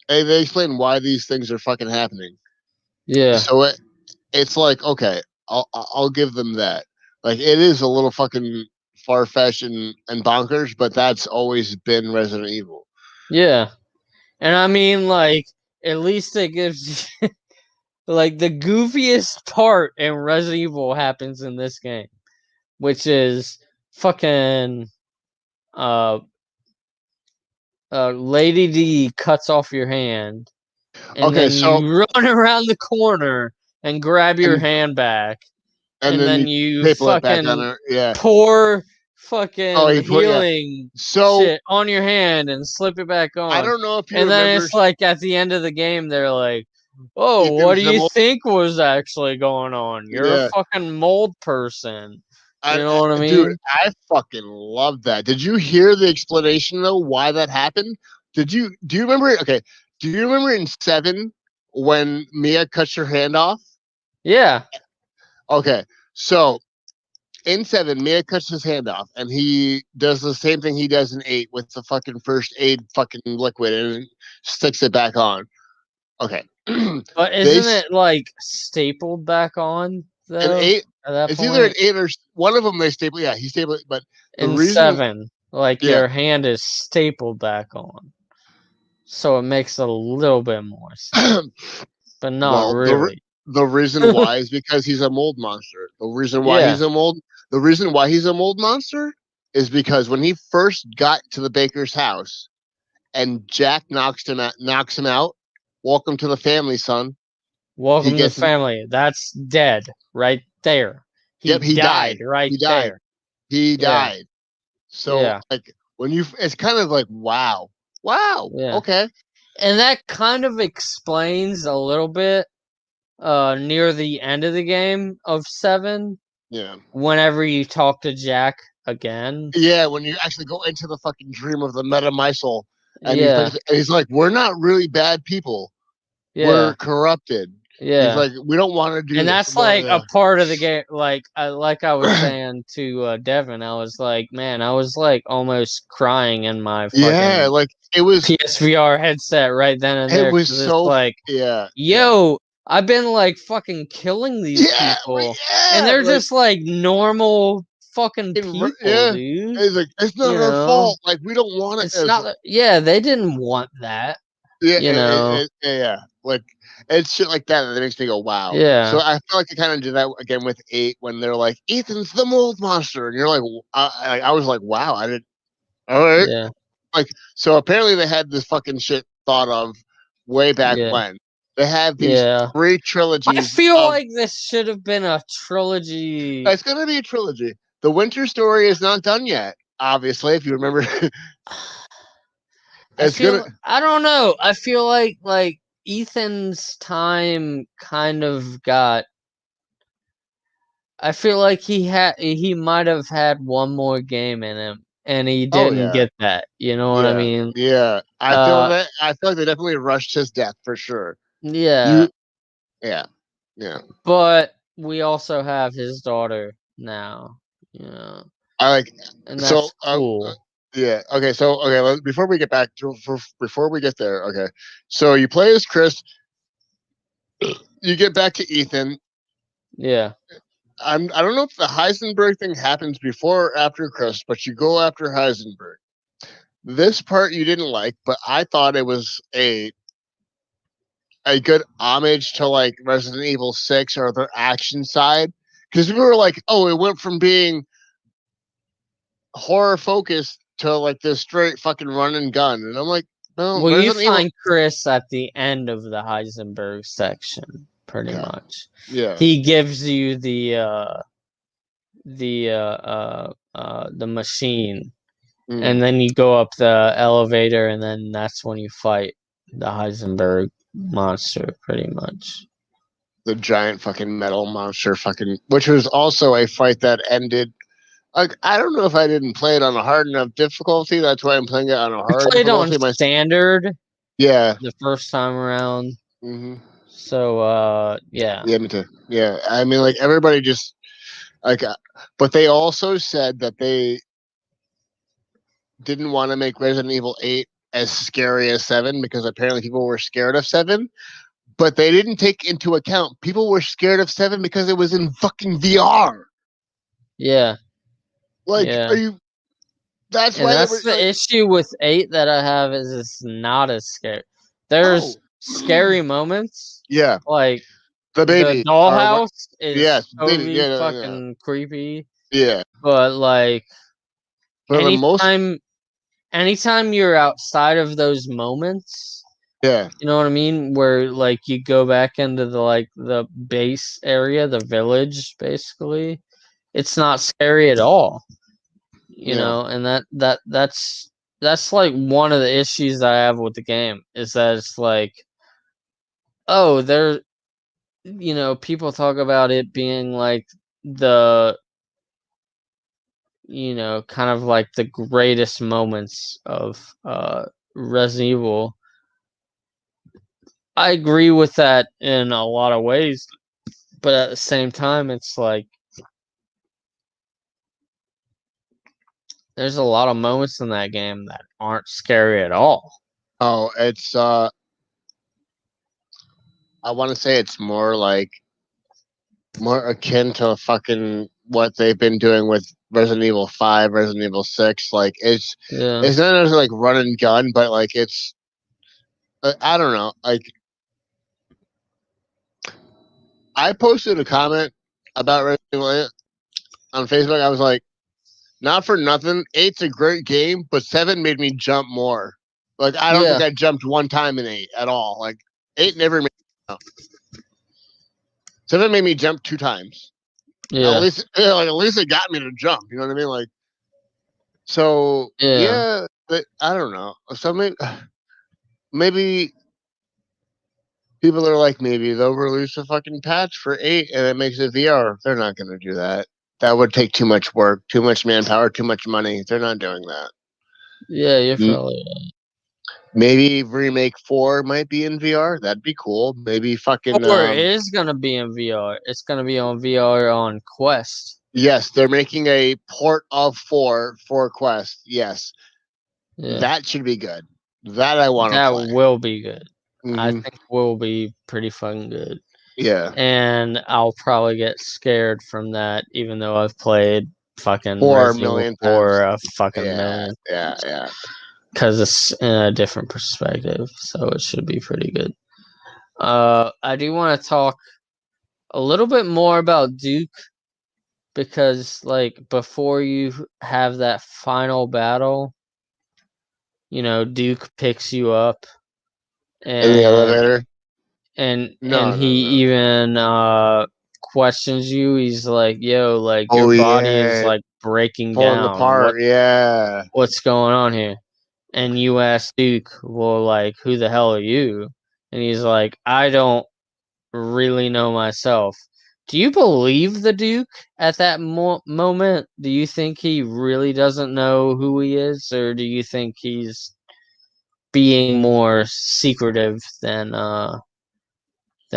S2: why these things are fucking happening.
S1: yeah,
S2: So it's like, okay, I'll give them that. Like it is a little fucking far fetched and bonkers, but that's always been Resident Evil.
S1: yeah, and I mean, like, at least it gives you, like, the goofiest part in Resident Evil happens in this game, which is fucking uh Lady D cuts off your hand, and
S2: Okay,
S1: then
S2: so
S1: you run around the corner and grab your
S2: and
S1: hand back,
S2: and
S1: and
S2: then you
S1: then you
S2: staple it back on
S1: fucking
S2: her. Yeah.
S1: pour
S2: Oh,
S1: fucking
S2: he put yeah.
S1: healing
S2: So
S1: shit on your hand and slip it back
S2: I
S1: on.
S2: don't know if you
S1: And then
S2: remember
S1: it's like at the end of the game, they're like, "Oh, what do
S2: Ethan's the
S1: you
S2: most.
S1: think was actually going on? You're a
S2: Yeah.
S1: fucking mold person." You know what I
S2: Dude,
S1: mean?
S2: I fucking love that. Did you hear the explanation though? Why that happened? Do you remember? Okay, do you remember in Seven when Mia cuts her hand off?
S1: Yeah.
S2: Okay, so in Seven, Mia cuts his hand off, and he does the same thing he does in Eight with the fucking first aid fucking liquid and sticks it back on. Okay,
S1: But
S2: they
S1: isn't it like stapled back on
S2: in
S1: though
S2: Eight.
S1: at that
S2: It's either an
S1: point?
S2: eight or one of them. They staple. Yeah, he stapled. But the
S1: In
S2: reason,
S1: 7, like
S2: yeah,
S1: your hand is stapled back on. So it makes a little bit more sense, but not
S2: well,
S1: really.
S2: the reason why is because he's a mold monster.
S1: Yeah.
S2: The reason why he's a mold monster is because when he first got to the baker's house and Jack knocks him out. Welcome to the family, son. He
S1: Welcome to the
S2: gets
S1: family. That's dead right there. He
S2: yep. He
S1: died
S2: died.
S1: right
S2: He died.
S1: there.
S2: He
S1: Yeah.
S2: died. So
S1: Yeah.
S2: like when you, it's kind of like wow,
S1: Yeah.
S2: okay,
S1: And that kind of explains a little bit near the end of the game of 7
S2: yeah.
S1: whenever you talk to Jack again.
S2: Yeah, when you actually go into the fucking dream of the metamysal, and
S1: Yeah.
S2: he's like, "We're not really bad people. We're
S1: Yeah.
S2: corrupted." He's
S1: Yeah.
S2: like, "We don't want to do
S1: And
S2: this."
S1: that's
S2: Well,
S1: like a
S2: yeah,
S1: part of the game. Like I was saying to Devin, I was like, man, I was like almost crying in my
S2: yeah,
S1: fucking
S2: like
S1: PSVR headset right then and
S2: it
S1: there
S2: was
S1: because it's
S2: so,
S1: like,
S2: yeah, yeah,
S1: yo, I've been like fucking killing these
S2: yeah,
S1: people, and
S2: yeah,
S1: they're
S2: like,
S1: just like normal fucking people,
S2: yeah.
S1: dude.
S2: It's like it's not
S1: You
S2: our
S1: know,
S2: fault. Like we don't want it.
S1: it's not. Yeah, they didn't want that.
S2: Yeah,
S1: You know.
S2: yeah. Like it's shit like that makes me go, wow.
S1: Yeah.
S2: So I feel like I kind of did that again with 8 when they're like, Ethan's the mold monster, and you're like, I was like, wow, I did. All right,
S1: Yeah.
S2: like so. Apparently, they had this fucking shit thought of way back
S1: Yeah.
S2: when. They have these
S1: Yeah.
S2: 3
S1: I
S2: trilogies
S1: feel
S2: of.
S1: like this should have been a trilogy.
S2: It's gonna be a trilogy. The Winter Story is not done yet. Obviously, if you remember, it's gonna.
S1: I don't know. I feel like Ethan's time kind of got. I feel like he might have had one more game in him, and he
S2: Oh
S1: didn't
S2: yeah,
S1: get that. You know what I
S2: yeah,
S1: mean?
S2: yeah. I feel
S1: Uh,
S2: that. I feel like they definitely rushed his death for sure.
S1: yeah.
S2: You, yeah, yeah.
S1: But we also have his daughter now. You know,
S2: I like
S1: and
S2: so.
S1: that's cool.
S2: Yeah. Okay. So okay. Before we get back to before we get there. Okay. So you play as Chris. You get back to Ethan.
S1: Yeah.
S2: I don't know if the Heisenberg thing happens before or after Chris, but you go after Heisenberg. This part you didn't like, but I thought it was a good homage to like Resident Evil 6 or their action side. Because people were like, oh, it went from being horror focused to like this straight fucking run and gun. And I'm like, no,
S1: Well, you
S2: Resident Evil.
S1: find Chris at the end of the Heisenberg section, pretty
S2: Okay.
S1: much.
S2: Yeah.
S1: He gives you the machine, and
S2: Mm.
S1: then you go up the elevator, and then that's when you fight the Heisenberg monster, pretty much.
S2: The giant fucking metal monster fucking, which was also a fight that ended. Like, I don't know if I didn't play it on a hard enough difficulty. That's why I'm playing it on a
S1: You
S2: hard
S1: played on
S2: difficulty.
S1: standard
S2: Yeah.
S1: the first time around,
S2: Hmm.
S1: so yeah.
S2: Yeah, me too. Yeah, I mean, like everybody just like, but they also said that they didn't want to make Resident Evil 8 as scary as 7 because apparently people were scared of 7. But they didn't take into account people were scared of 7 because it was in fucking VR.
S1: Yeah,
S2: Like,
S1: yeah.
S2: are you? That's
S1: And
S2: why they
S1: that's
S2: were
S1: the
S2: like,
S1: issue with 8 that I have is it's not as scary.
S2: oh,
S1: There's scary moments,
S2: yeah,
S1: like
S2: the
S1: the
S2: baby or what?
S1: dollhouse is
S2: Yes, baby.
S1: totally
S2: Yeah, yeah,
S1: fucking creepy,
S2: yeah.
S1: but like
S2: For the most,
S1: anytime anytime you're outside of those moments,
S2: yeah,
S1: you know what I mean, where like you go back into the base area, the village basically, it's not scary at all. You
S2: yeah.
S1: know, and that's like one of the issues that I have with the game is that it's like, oh, there, you know, people talk about it being like the, you know, kind of like the greatest moments of Resident Evil. I agree with that in a lot of ways, but at the same time, it's like there's a lot of moments in that game that aren't scary at all.
S2: Oh, it's I want to say it's more like more akin to fucking what they've been doing with Resident Evil 5, Resident Evil 6. Like
S1: Yeah,
S2: it's not as like run and gun, but like it's I don't know. Like I posted a comment about Resident Evil 8 on Facebook. I was like, not for nothing, 8's a great game, but 7 made me jump more. Like I don't think
S1: yeah,
S2: I jumped one time in 8 at all. Like 8 never made me jump. 7 made me jump 2 times. At
S1: yeah,
S2: least, yeah, like at least it got me to jump. You know what I mean? Like so,
S1: yeah.
S2: yeah. But I don't know. So maybe people are like, maybe they'll release a fucking patch for 8 and it makes it VR. They're not going to do that. That would take too much work, too much manpower, too much money. They're not doing that.
S1: Yeah, you're
S2: M-
S1: probably
S2: Maybe remake 4 might be in VR. That'd be cool. Maybe fucking
S1: 4 is gonna be in VR. It's gonna be on VR on Quest.
S2: yes, they're making a port of 4 for Quest. Yes.
S1: Yeah,
S2: That should be good. That I want to
S1: that
S2: play.
S1: will be good. I
S2: Hmm.
S1: think will be pretty fucking good.
S2: Yeah.
S1: And I'll probably get scared from that, even though I've played fucking
S2: Four
S1: Resident Evil
S2: million
S1: 4
S2: times.
S1: a fucking
S2: Yeah,
S1: million.
S2: yeah, yeah.
S1: because it's in a different perspective, so it should be pretty good. I do want to talk a little bit more about Duke because, like, before you have that final battle, Duke picks you up
S2: In the
S1: and
S2: elevator.
S1: and
S2: No, no,
S1: he
S2: no.
S1: even questions you. He's like, "Yo, like your
S2: Oh
S1: body is
S2: yeah,
S1: like breaking
S2: falling
S1: down.
S2: apart. Yeah.
S1: What's going on here?" And you ask Duke, "Well, like who the hell are you?" And he's like, "I don't really know myself." Do you believe the Duke at that moment? Do you think he really doesn't know who he is, or do you think he's being more secretive than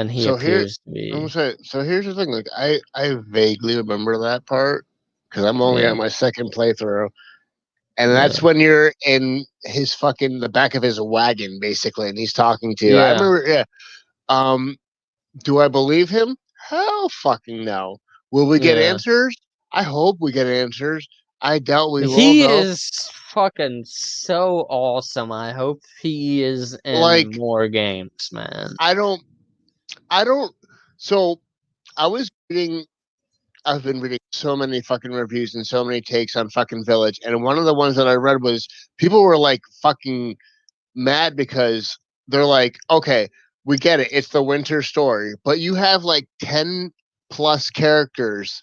S1: he
S2: So here,
S1: appears to
S2: I'm gonna
S1: be?
S2: say. So here's the thing. Like I vaguely remember that part because I'm only
S1: Yeah,
S2: at my second playthrough, and that's
S1: yeah,
S2: when you're in his fucking the back of his wagon basically, and he's talking to you. I
S1: yeah,
S2: remember. Yeah. Um. Do I believe him? Hell, fucking no. Will we get
S1: yeah.
S2: answers? I hope we get answers. I doubt we will
S1: He
S2: though.
S1: is fucking so awesome. I hope he is in
S2: Like
S1: more games, man.
S2: I don't. I don't. So I was reading. I've been reading so many fucking reviews and so many takes on fucking Village, and one of the ones that I read was people were like fucking mad because they're like, okay, we get it, it's the winter story, but you have like 10 plus characters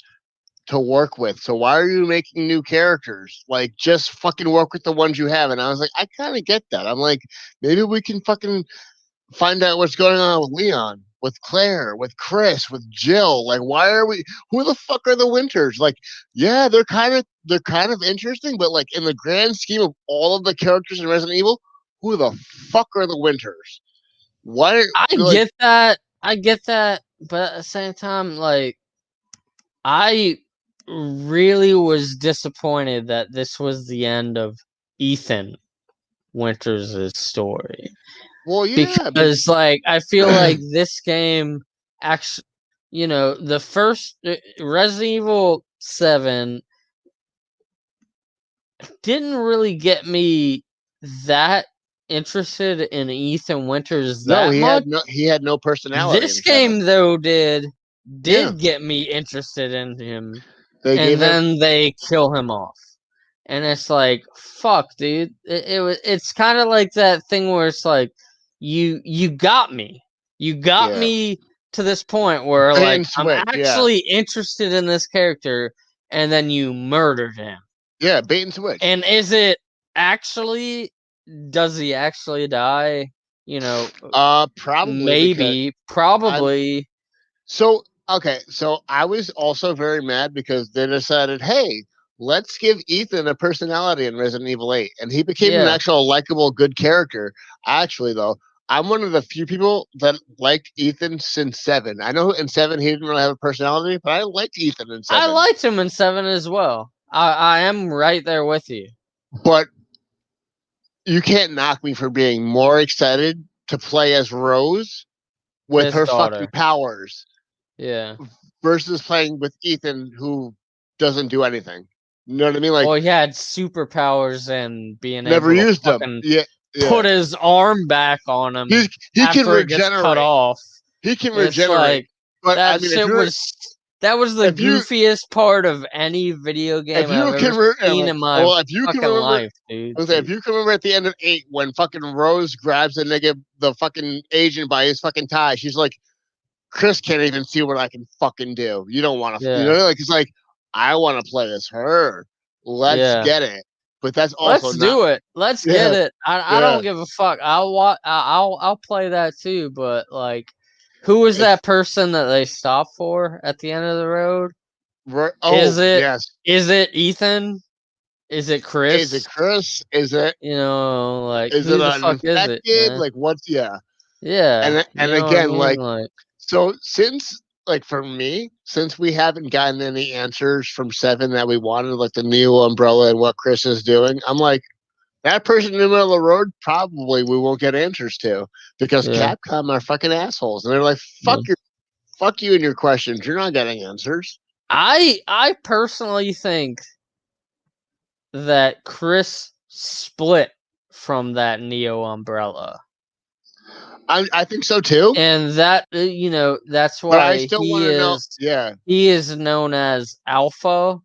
S2: to work with. So why are you making new characters? Like just fucking work with the ones you have. And I was like, I kind of get that. I'm like, maybe we can fucking find out what's going on with Leon, with Claire, with Chris, with Jill. Like, why are we? Who the fuck are the Winters? Like, yeah, they're kind of interesting, but like in the grand scheme of all of the characters in Resident Evil, who the fuck are the Winters? Why?
S1: I
S2: Like,
S1: get that. I get that, but at the same time, like I really was disappointed that this was the end of Ethan Winters' story.
S2: well, yeah, but
S1: Because like I feel like this game actually, the first Resident Evil 7 didn't really get me that interested in Ethan Winters
S2: no,
S1: that much.
S2: he had no personality
S1: This
S2: in seven.
S1: game though
S2: Yeah,
S1: did get me interested in him,
S2: they
S1: and
S2: gave him.
S1: then they kill him off. And it's like, fuck, dude. It's kind of like that thing where it's like, you got me. You got
S2: Yeah,
S1: me to this point where
S2: bait
S1: like
S2: and
S1: I'm
S2: switch. Yeah,
S1: actually interested in this character, and then you murdered him.
S2: yeah, bait and switch.
S1: And is it actually? Does he actually die? You know,
S2: Probably because
S1: maybe,
S2: I'm
S1: probably.
S2: so okay. So I was also very mad because they decided, hey, let's give Ethan a personality in Resident Evil 8, and he became an
S1: Yeah,
S2: actual likable, good character. Actually, though, I'm one of the few people that liked Ethan since seven. I know in seven he didn't really have a personality, but I liked Ethan in
S1: I
S2: seven.
S1: liked him in 7 as well. I am right there with you.
S2: But you can't knock me for being more excited to play as Rose with
S1: His
S2: her fucking
S1: daughter.
S2: powers
S1: Yeah.
S2: versus playing with Ethan who doesn't do anything. You know what I mean? Like
S1: Well, he had superpowers and being
S2: never
S1: able to
S2: used them.
S1: fucking
S2: Yeah,
S1: put
S2: yeah.
S1: his arm back on him
S2: He can
S1: after it gets cut
S2: regenerate.
S1: off.
S2: He can
S1: It's
S2: regenerate.
S1: like
S2: But I
S1: that
S2: mean,
S1: shit was that was the
S2: if you
S1: goofiest part of any video
S2: if
S1: game I've
S2: you
S1: ever
S2: can
S1: seen in my
S2: well, if you can
S1: fucking
S2: remember.
S1: life, dude.
S2: I was saying, if you can remember at the end of 8 when fucking Rose grabs the fucking agent by his fucking tie, she's like, Chris can't even see what I can fucking do. You don't want to,
S1: Yeah.
S2: like it's like I want to play as her. Let's
S1: Yeah.
S2: get it. But that's also
S1: Let's
S2: not.
S1: do it. Let's get
S2: Yeah,
S1: it. I
S2: yeah.
S1: don't give a fuck. I'll play that too, but like who was
S2: It's
S1: that person that they stopped for at the end of the road?
S2: right.
S1: Is
S2: Oh
S1: it
S2: yes.
S1: is it Ethan? Is it
S2: Is it
S1: Chris?
S2: Chris? Is it?
S1: Like
S2: Is it
S1: who the
S2: an
S1: fuck is it,
S2: infected?
S1: man?
S2: Like what's yeah?
S1: Yeah,
S2: And
S1: you know what I
S2: again,
S1: mean?
S2: like
S1: Like
S2: so since like for me, since we haven't gotten any answers from seven that we wanted, like the new umbrella and what Chris is doing, I'm like, that person in the middle of the road, probably we won't get answers to because
S1: yeah.
S2: Capcom are fucking assholes. And they're like,
S1: Yeah.
S2: fuck you and your questions. You're not getting answers.
S1: I personally think that Chris split from that Neo umbrella.
S2: I think so too.
S1: And that that's
S2: But I
S1: why
S2: still want to know. Yeah,
S1: he is known as Alpha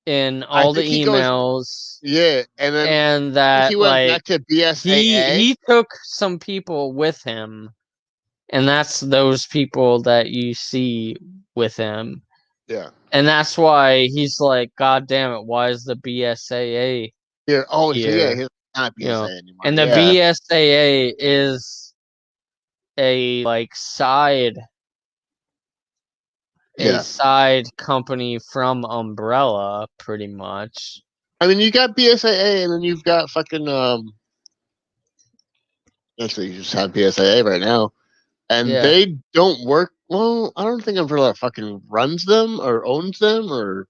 S1: in
S2: I
S1: all the
S2: think he goes.
S1: emails,
S2: Yeah, and then
S1: and
S2: I think he
S1: that
S2: went
S1: like
S2: back to BSAA.
S1: he took some people with him, and that's those people that you see with him.
S2: Yeah.
S1: And that's why he's like, God damn it, why is the BSAA
S2: Here. Oh, so yeah,
S1: here?
S2: he's not BSAA anymore.
S1: And the
S2: Yeah.
S1: BSAA is a like
S2: Yeah.
S1: side company from Umbrella, pretty much.
S2: I mean, you got BSAA, and then you've got fucking Actually, you just have BSAA right now, and
S1: Yeah.
S2: they don't work. Well, I don't think Umbrella fucking runs them or owns them, or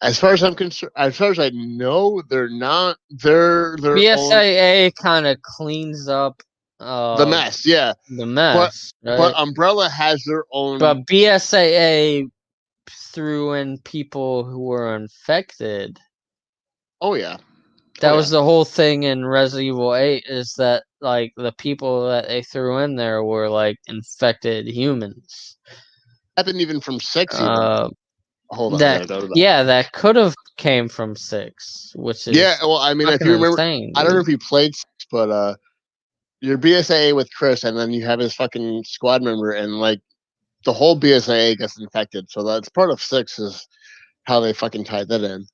S2: as far as I'm concerned, as far as I know, they're not. They're their own.
S1: BSAA kind of cleans up
S2: The mess, yeah.
S1: the
S2: But
S1: mess,
S2: but
S1: right?
S2: Umbrella has their own.
S1: But BSAA threw in people who were infected.
S2: Oh yeah.
S1: That was the whole thing in Resident Evil 8 is that like the people that they threw in there were like infected humans.
S2: Happened even from 6 even. Hold on, I
S1: That
S2: gotta go to that.
S1: yeah, that could have came from 6, which is
S2: Yeah, well, I mean, if
S1: fucking
S2: you remember,
S1: insane,
S2: I don't know
S1: dude.
S2: if you played 6, but your BSAA with Chris, and then you have his fucking squad member, and like the whole BSAA gets infected. So that's part of 6 is how they fucking tied that in.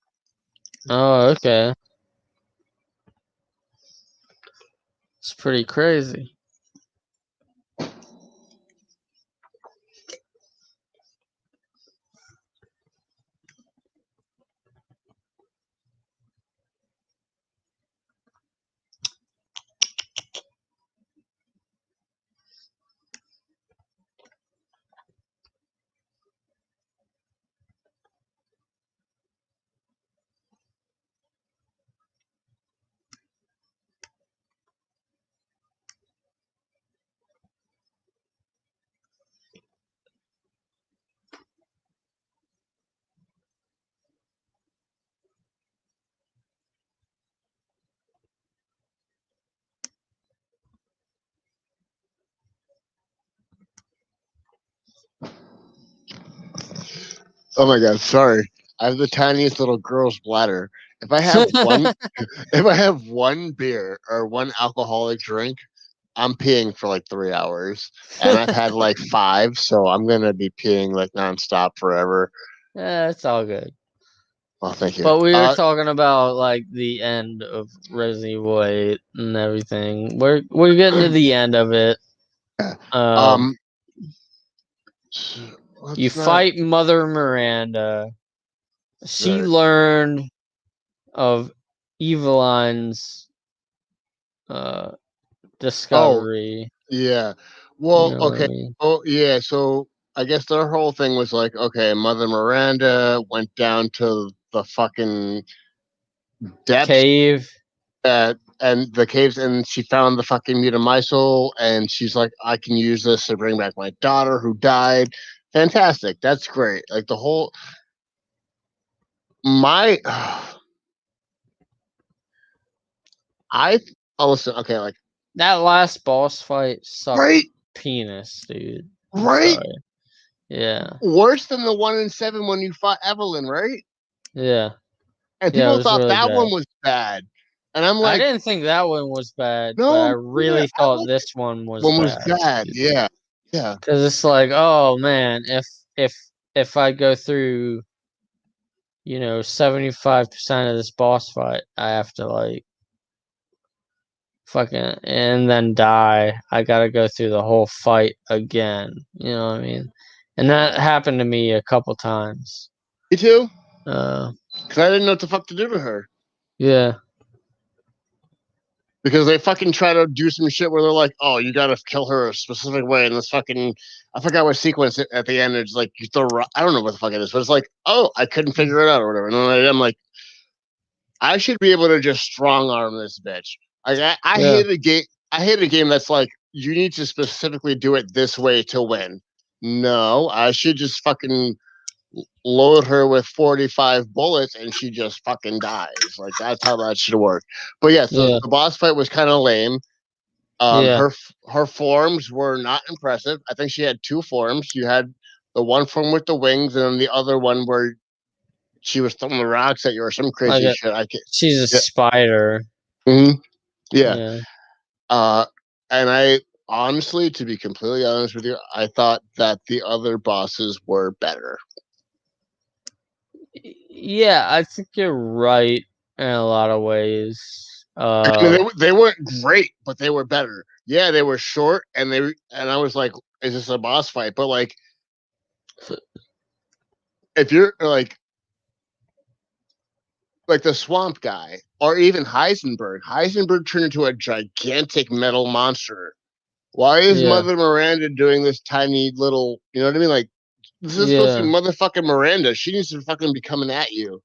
S1: Oh, okay. It's pretty crazy.
S2: Oh my god, sorry. I have the tiniest little girl's bladder. If I have one, if I have one beer or one alcoholic drink, I'm peeing for like 3 hours, and I've had like 5, so I'm gonna be peeing like nonstop forever.
S1: Yeah, it's all good.
S2: Oh, thank you.
S1: But we were talking about like the end of Resident Evil 8 and everything. We're getting to the end of it.
S2: Um,
S1: You
S2: let's not.
S1: fight Mother Miranda. She
S2: Right.
S1: learned of Eveline's
S2: Oh,
S1: discovery.
S2: yeah.
S1: You
S2: Well,
S1: know what I
S2: okay.
S1: mean?
S2: Oh, yeah. So I guess their whole thing was like, okay, Mother Miranda went down to the fucking depths
S1: Cave.
S2: and the caves, and she found the fucking mutamycel, and she's like, I can use this to bring back my daughter who died. Fantastic. That's great. Like the whole my I oh listen, okay, like
S1: That last boss fight sucked
S2: right,
S1: penis, dude. I'm
S2: right,
S1: sorry. Yeah.
S2: worse than the one in 7 when you fought Evelyn, right?
S1: Yeah.
S2: And
S1: Yeah, it
S2: people
S1: was
S2: thought
S1: really
S2: that
S1: bad.
S2: one was bad, and I'm
S1: I
S2: like,
S1: didn't think that one was bad, but I
S2: no, yeah,
S1: really
S2: I
S1: thought
S2: like
S1: this one was
S2: one was
S1: bad.
S2: bad, yeah, yeah.
S1: Because it's like, oh man, if if I go through, 75% of this boss fight, I have to like fucking and then die. I gotta go through the whole fight again. You know what I mean? And that happened to me a couple times.
S2: Me too,
S1: Uh,
S2: because I didn't know what the fuck to do to her.
S1: yeah,
S2: Because they fucking try to do some shit where they're like, "Oh, you gotta kill her a specific way," and this fucking I forgot what sequence at the end. It's like you throw, I don't know what the fuck it is, but it's like, "Oh, I couldn't figure it out" or whatever. And then I'm like, I should be able to just strong arm this bitch. Like I
S1: yeah,
S2: hate a game. I hate a game that's like you need to specifically do it this way to win. No, I should just fucking load her with 45 bullets and she just fucking dies. Like that's how that should work. But yeah, so
S1: Yeah.
S2: the boss fight was kind of lame.
S1: Yeah.
S2: Her forms were not impressive. I think she had two forms. You had the one form with the wings, and then the other one where she was throwing the rocks at you or some
S1: Like
S2: crazy shit. I can't.
S1: she's a
S2: Yeah.
S1: spider.
S2: Yeah.
S1: Yeah.
S2: Uh, and I honestly, to be completely honest with you, I thought that the other bosses were better.
S1: Yeah, I think you're right in a lot of ways.
S2: I mean, they weren't great, but they were better. Yeah, they were short, and I was like, "Is this a boss fight?" But like, if you're like the swamp guy, or even Heisenberg turned into a gigantic metal monster. Why is
S1: Yeah.
S2: Mother Miranda doing this tiny little? You know what I mean? Like, this is supposed to be
S1: Yeah.
S2: motherfucking Miranda. She needs to fucking be coming at you.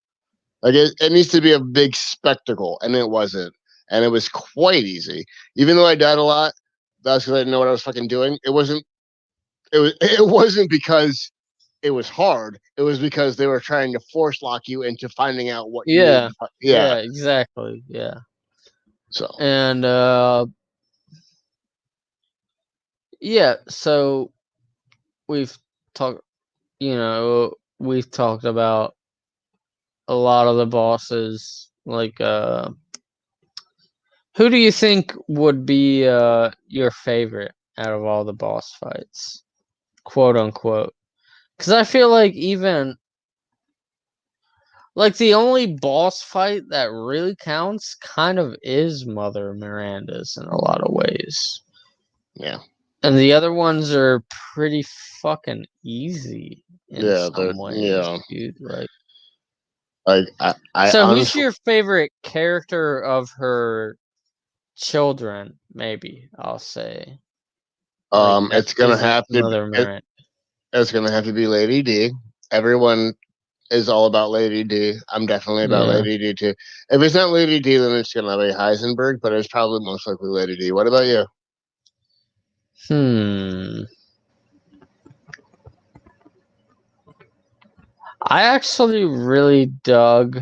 S2: Like it needs to be a big spectacle, and it wasn't. And it was quite easy. Even though I died a lot, that's because I didn't know what I was fucking doing. It wasn't. It wasn't because it was hard. It was because they were trying to force lock you into finding out what you needed
S1: Yeah.
S2: to find.
S1: Yeah,
S2: Yeah.
S1: exactly. Yeah.
S2: So
S1: And yeah, so we've talked we've talked about a lot of the bosses. Like who do you think would be your favorite out of all the boss fights? Quote unquote. Cuz I feel like even like the only boss fight that really counts kind of is Mother Miranda's in a lot of ways.
S2: yeah,
S1: And the other ones are pretty fucking easy in
S2: yeah,
S1: some ways,
S2: yeah.
S1: dude. Like,
S2: Like I
S1: so who's
S2: honestly,
S1: your favorite character of her children? Maybe I'll say like that
S2: it's gonna
S1: isn't
S2: have to be,
S1: Mother Miranda.
S2: it's gonna have to be Lady D. Everyone is all about Lady D. I'm definitely about
S1: Yeah.
S2: Lady D too. If it's not Lady D, then it's gonna be Heisenberg, but it's probably most likely Lady D. What about you?
S1: Hmm. I actually really dug,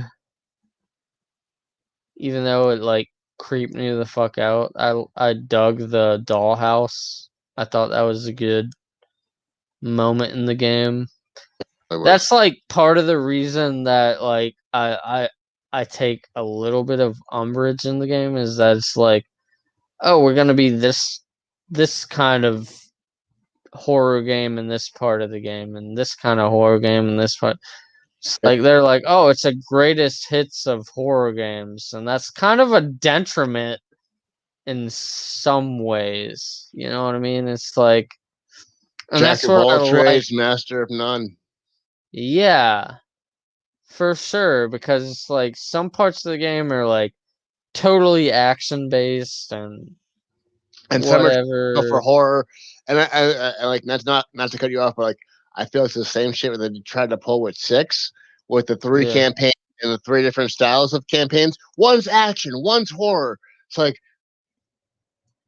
S1: even though it like creeped me the fuck out. I dug the dollhouse. I thought that was a good moment in the game.
S2: I was.
S1: That's like part of the reason that like I take a little bit of umbrage in the game is that it's like, oh, we're gonna be this kind of horror game in this part of the game and this kind of horror game in this part. It's like they're like, oh, it's a greatest hits of horror games, and that's kind of a detriment in some ways. You know what I mean? It's like, and
S2: Jack
S1: that's
S2: of
S1: what I
S2: all
S1: like.
S2: trades, master of none.
S1: Yeah, for sure, because it's like some parts of the game are like totally action based and
S2: And some are for
S1: whatever.
S2: horror. And I like not to cut you off, but like I feel it's the same shit that they tried to pull with six, with the three
S1: Yeah,
S2: campaigns and the three different styles of campaigns. One's action, one's horror. It's like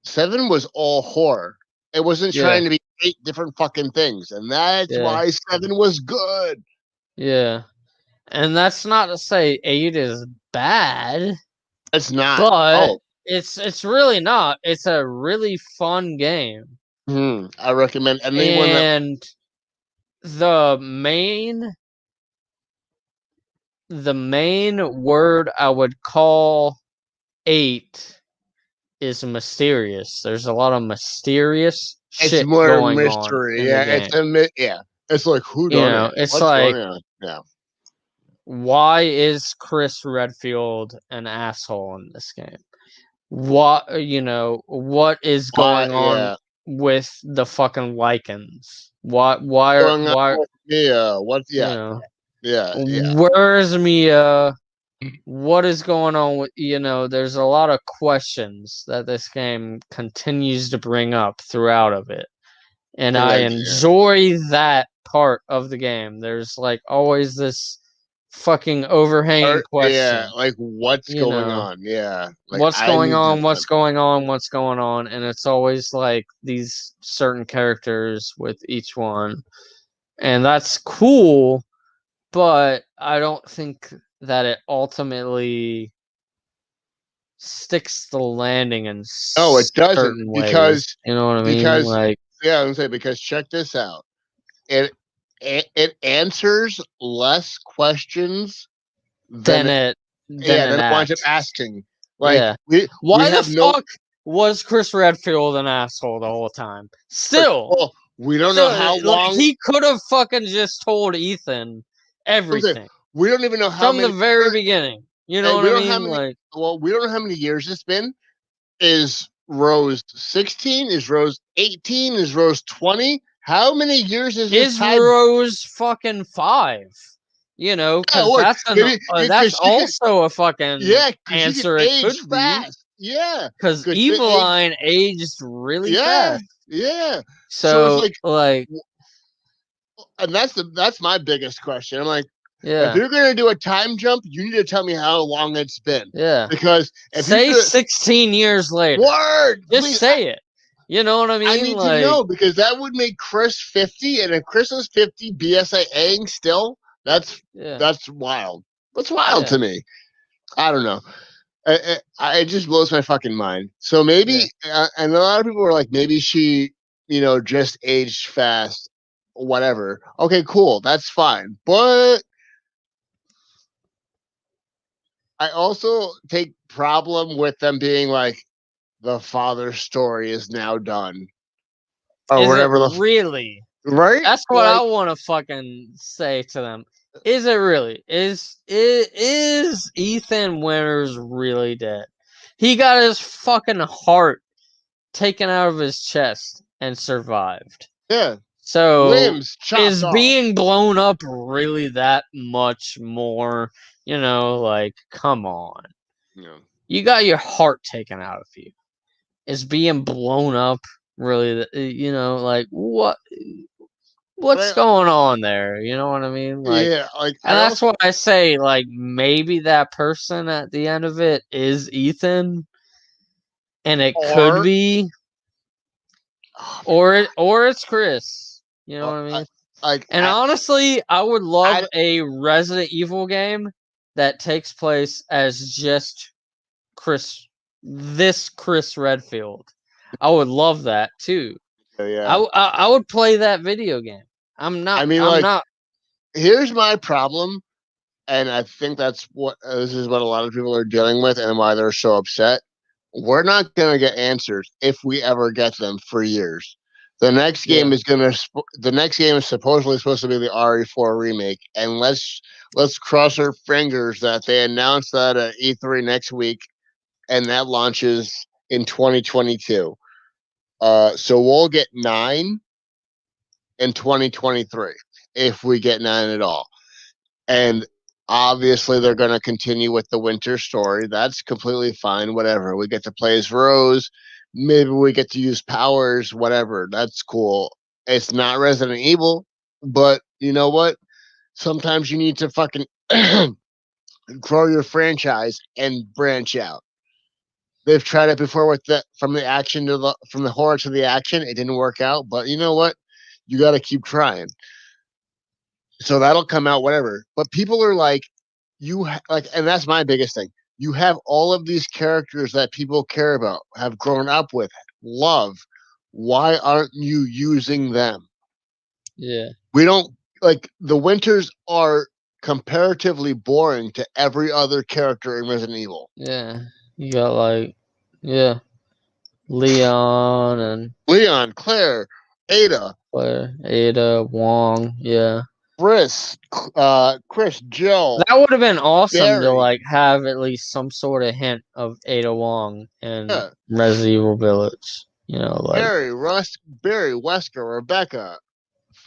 S2: seven was all horror. It wasn't
S1: yeah,
S2: trying to be eight different fucking things, and that's
S1: yeah,
S2: why seven was good.
S1: yeah. And that's not to say 8 is bad,
S2: It's not.
S1: but
S2: Oh,
S1: it's really not. It's a really fun game.
S2: I recommend anyone that
S1: And the main the main word I would call 8 is mysterious. There's a lot of mysterious
S2: it's
S1: shit
S2: more
S1: going on
S2: mystery.
S1: in the
S2: Yeah,
S1: game.
S2: yeah. It's like who
S1: You
S2: done it?
S1: know, it's
S2: What's going
S1: like,
S2: on? Yeah.
S1: why is Chris Redfield an asshole in this game? What is
S2: Why?
S1: going on
S2: Yeah.
S1: with the fucking lichens?
S2: Going on
S1: Why,
S2: with Mia? What?
S1: you
S2: Yeah.
S1: know,
S2: Yeah. Yeah.
S1: where's Mia? What is going on with, there's a lot of questions that this game continues to bring up throughout of it. And
S2: And
S1: I
S2: like,
S1: enjoy that part of the game. There's like always this fucking overhanging
S2: yeah.
S1: question,
S2: Like, what's
S1: you
S2: going
S1: know,
S2: on? Yeah. Like,
S1: what's
S2: I
S1: going
S2: need to.
S1: on, what's going on, what's going on, and it's always like these certain characters with each one. And that's cool, but I don't think that it ultimately sticks the landing in
S2: No, it doesn't
S1: certain ways.
S2: because
S1: You know what I mean?
S2: because
S1: Like,
S2: yeah, I'm saying because check this out. It answers less questions
S1: than
S2: than
S1: it
S2: than it winds up
S1: acts.
S2: asking. Like
S1: Yeah.
S2: we
S1: Why the
S2: have no
S1: fuck was Chris Redfield an asshole the whole time?
S2: well, we don't know
S1: Still,
S2: how
S1: like
S2: long.
S1: he could have fucking just told Ethan
S2: I'm saying,
S1: everything
S2: we don't even know how
S1: from the
S2: many.
S1: very beginning. You know
S2: And
S1: what
S2: we
S1: I
S2: don't know how
S1: mean?
S2: many.
S1: Like,
S2: Well, we don't know how many years it's been. Is Rose 16? Is Rose 18? Is Rose 20? How many years is this
S1: is
S2: time?
S1: Rose fucking 5? You know,
S2: Yeah,
S1: because
S2: look,
S1: that's
S2: because she could,
S1: also a fucking
S2: yeah, because she could
S1: answer. It could
S2: age
S1: be
S2: fast. Yeah,
S1: because
S2: because the age,
S1: Eveline aged really
S2: yeah,
S1: fast.
S2: yeah. So it's
S1: So,
S2: like,
S1: like,
S2: and that's my biggest question. I'm like, if
S1: yeah,
S2: you're gonna do a time jump, you need to tell me how long it's been,
S1: yeah.
S2: because if you
S1: Say
S2: do it,
S1: 16 years later.
S2: word,
S1: Just
S2: please,
S1: say it. You know what I
S2: I
S1: mean?
S2: need to
S1: Like,
S2: know because that would make Chris 50, and if Chris is 50, BSAing still, that's
S1: yeah,
S2: that's wild. That's wild
S1: yeah,
S2: to me. I don't know. It just blows my fucking mind. So
S1: yeah.
S2: maybe, and a lot of people were like, maybe she, just aged fast, whatever. Okay, cool, that's fine. But I also take problem with them being like, the father's story is now done, or
S1: Is it
S2: whatever
S1: really?
S2: right?
S1: That's what I
S2: Like,
S1: want to fucking say to them. Is it really? Is Ethan Winters really dead? He got his fucking heart taken out of his chest and survived.
S2: yeah,
S1: So
S2: limbs chopped
S1: is
S2: off.
S1: being blown up really that much more? Like, come on.
S2: Yeah.
S1: You got your heart taken out of you. Is being blown up really, like, what's
S2: But
S1: going on there? You know what I mean? Like,
S2: yeah, like
S1: and
S2: I
S1: that's
S2: also,
S1: what I say, like, maybe that person at the end of it is Ethan, and it could
S2: or
S1: be,
S2: oh my
S1: or it's Chris. You know
S2: god,
S1: what I mean?
S2: like
S1: And honestly, I would love
S2: I
S1: a Resident Evil game that takes place as just Chris, this Chris Redfield. I would love that too.
S2: yeah.
S1: I would play that video game. I'm
S2: I
S1: not.
S2: mean,
S1: I'm
S2: like,
S1: not.
S2: here's my problem, and I think that's what this is what a lot of people are dealing with, and why they're so upset. We're not gonna get answers if we ever get them for years.
S1: Yeah.
S2: The next game is supposedly supposed to be the RE4 remake, and let's cross our fingers that they announce that at E3 next week, and that launches in 2022. So we'll get 9 in 2023 if we get 9 at all. And obviously, they're going to continue with the winter story. That's completely fine. Whatever. We get to play as Rose. Maybe we get to use powers. Whatever. That's cool. It's not Resident Evil, but you know what? Sometimes you need to fucking grow your franchise and branch out. They've tried it before with the from the horror to the action. It didn't work out, but you know what? You got to keep trying. So that'll come out whatever. But people are like, like, and that's my biggest thing. You have all of these characters that people care about, have grown up with, love. Why aren't you using them?
S1: Yeah.
S2: We don't like the winters are comparatively boring to every other character in Resident Evil.
S1: Yeah. You got like, yeah, Leon and
S2: Leon, Claire, Ada,
S1: Claire, Ada, Wong. Yeah.
S2: Chris, Chris, Joe,
S1: That would have been awesome to
S2: Barry,
S1: like have at least some sort of hint of Ada Wong in
S2: yeah,
S1: Resident Evil Village. Like,
S2: Barry, Russ, Barry, Wesker, Rebecca,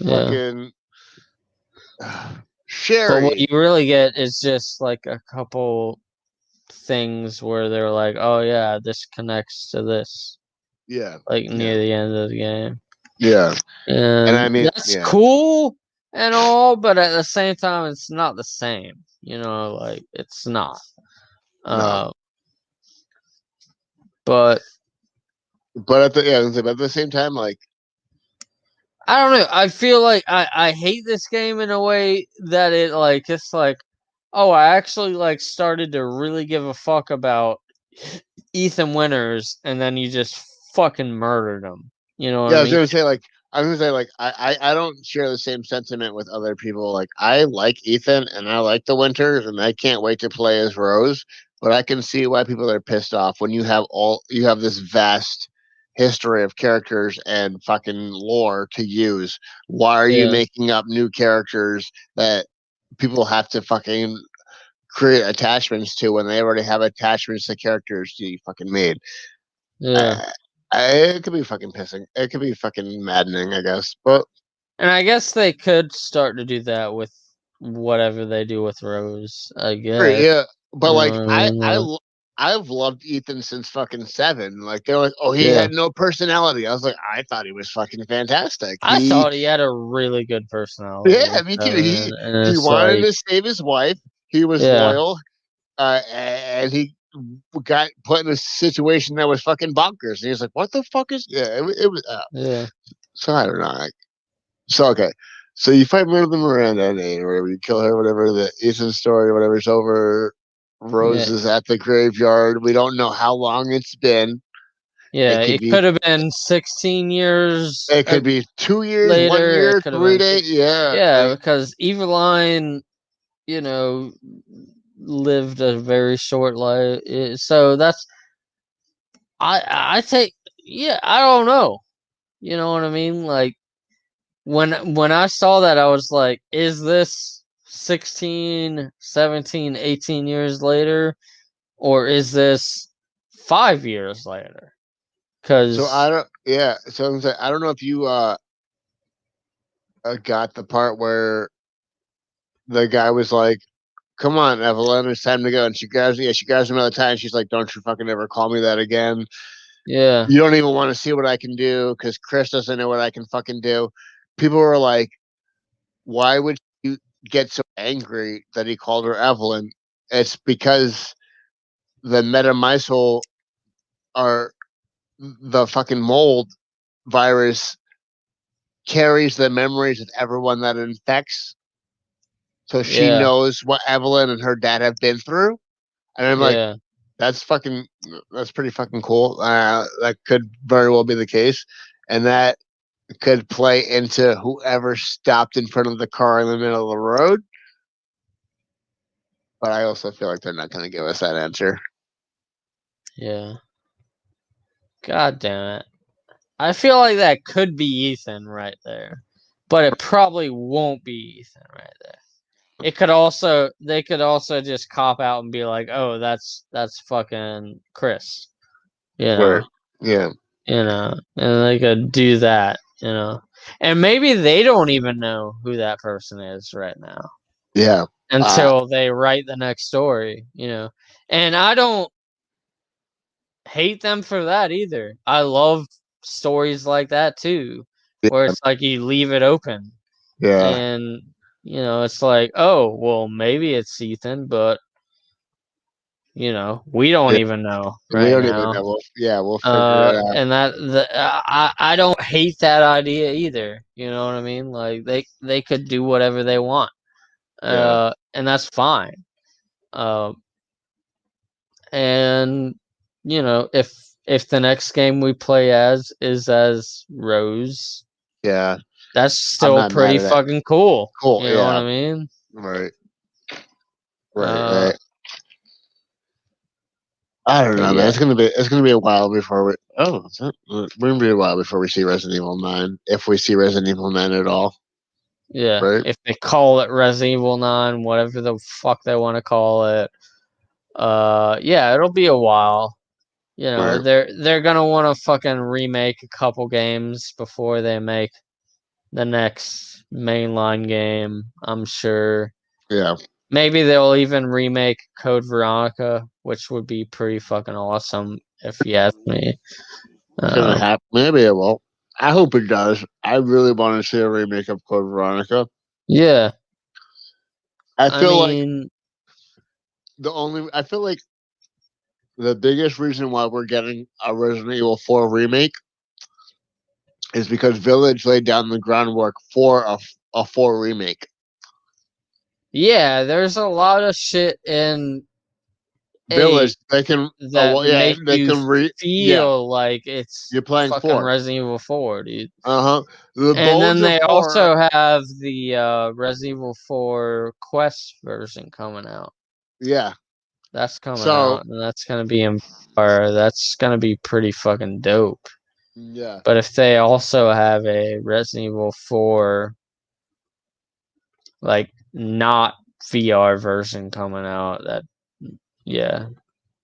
S1: yeah.
S2: fucking
S1: But what you
S2: Sherry.
S1: really get is just like a couple things where they're like, oh yeah, this connects to this,
S2: Yeah,
S1: like
S2: yeah,
S1: near the end of the game.
S2: yeah. And I
S1: And
S2: mean,
S1: that's
S2: yeah,
S1: cool and all, but at the same time, it's not the same. Like it's not.
S2: no.
S1: Uh, but
S2: But at the same time, like
S1: I don't know. I feel like I hate this game in a way that it's like, oh, I actually like started to really give a fuck about Ethan Winters, and then you just fucking murdered him. You know what
S2: Yeah,
S1: I
S2: I was
S1: mean?
S2: gonna say like I don't share the same sentiment with other people. Like I like Ethan and I like the Winters and I can't wait to play as Rose, but I can see why people are pissed off when you have this vast history of characters and fucking lore to use. Why are you
S1: Yeah,
S2: making up new characters that people have to fucking create attachments to when they already have attachments to characters you fucking made?
S1: yeah.
S2: I, it could be fucking pissing. It could be fucking maddening, I guess. But
S1: And I guess they could start to do that with whatever they do with Rose. I
S2: right,
S1: guess.
S2: yeah. But
S1: You know
S2: like
S1: what I mean?
S2: I've loved Ethan since fucking seven. Like they're like, oh, he
S1: Yeah.
S2: had no personality. I was like, I thought he was fucking fantastic.
S1: I thought he had a really good personality
S2: Yeah,
S1: and
S2: me too.
S1: stuff, and
S2: He
S1: it's
S2: wanted
S1: like,
S2: to save his wife. He was
S1: yeah,
S2: loyal. And he got put in a situation that was fucking bonkers. And he was like, what the fuck is? Yeah, it was.
S1: yeah,
S2: So I don't know. So okay, so you fight Miranda and or whatever, you kill her, whatever. The Ethan story, whatever's over. Rose
S1: yeah,
S2: is at the graveyard. We don't know how long it's been.
S1: yeah.
S2: It could
S1: It
S2: be.
S1: could have been 16 years
S2: It could be 2 years, one
S1: later. It
S2: year,
S1: could have been
S2: 3 days.
S1: six.
S2: Yeah,
S1: Yeah,
S2: like
S1: because Eveline, you know, lived a very short life. So that's I take. Yeah, I don't know. You know what I mean? Like when I saw that, I was like, is this 16, 17, 18 years later, or is this 5 years later?
S2: so. I
S1: Because
S2: don't. Yeah. So I'm saying, I don't know if you got the part where the guy was like, "Come on, Evelyn, it's time to go." And she grabs him another time. She's like, "Don't you fucking ever call me that again.
S1: yeah,
S2: You don't even want to see what I can do because Chris doesn't know what I can fucking do." People were like, "Why would you get so angry that he called her Evelyn?" It's because the metamysal are the fucking mold virus carries the memories of everyone that it infects. So she
S1: yeah,
S2: knows what Evelyn and her dad have been through. And I'm like,
S1: yeah,
S2: that's fucking, that's pretty fucking cool. That could very well be the case. And that could play into whoever stopped in front of the car in the middle of the road. But I also feel like they're not going to give us that answer.
S1: yeah. God damn it! I feel like that could be Ethan right there, but it probably won't be Ethan right there. It could also they could also just cop out and be like, "Oh, that's fucking Chris," you
S2: Where,
S1: know,
S2: yeah,
S1: and they could do that, and maybe they don't even know who that person is right now
S2: yeah, uh,
S1: until they write the next story, and I don't hate them for that either. I love stories like that too, where
S2: yeah,
S1: it's like you leave it open
S2: yeah,
S1: and it's like, oh, well, maybe it's Ethan, but we don't
S2: yeah.
S1: even know
S2: We
S1: right
S2: don't even
S1: now.
S2: know. We'll figure it out.
S1: And I don't hate that idea either. You know what I mean? Like they could do whatever they want,
S2: Yeah,
S1: and that's fine. Uh, and if the next game we play as is as Rose,
S2: yeah.
S1: that's
S2: I'm
S1: still
S2: not mad
S1: pretty
S2: at it.
S1: fucking cool.
S2: Cool.
S1: You know what
S2: Yeah.
S1: I mean?
S2: Right. Right.
S1: Uh,
S2: Right. I don't
S1: but
S2: know, man.
S1: yeah,
S2: It's gonna be a while before we. Oh, we're gonna be a while before we see Resident Evil 9, if we see Resident Evil 9 at all.
S1: yeah.
S2: Right.
S1: If they call it Resident Evil 9, whatever the fuck they want to call it, yeah, it'll be a while.
S2: Right.
S1: They're gonna want to fucking remake a couple games before they make the next mainline game. I'm sure.
S2: Yeah.
S1: Maybe they'll even remake Code Veronica, which would be pretty fucking awesome if you ask me.
S2: It's gonna
S1: Um,
S2: happen. Maybe it will. I hope it does. I really want to see a remake of Code Veronica.
S1: yeah,
S2: I
S1: I
S2: feel like
S1: mean,
S2: I feel like the biggest reason why we're getting a Resident Evil 4 remake is because Village laid down the groundwork for a 4 remake.
S1: Yeah, there's a lot of shit in
S2: Village,
S1: 8
S2: they can,
S1: that make
S2: they
S1: you
S2: can yeah,
S1: feel like it's
S2: you're playing
S1: fucking
S2: 4.
S1: Resident Evil 4, dude.
S2: The
S1: And then
S2: bones of
S1: they
S2: 4.
S1: also have the Resident Evil 4 Quest version coming out.
S2: Yeah.
S1: That's coming
S2: So
S1: out, and that's gonna be in VR. That's gonna be pretty fucking dope.
S2: yeah,
S1: But if they also have a Resident Evil 4, like, not VR version coming out, that, yeah,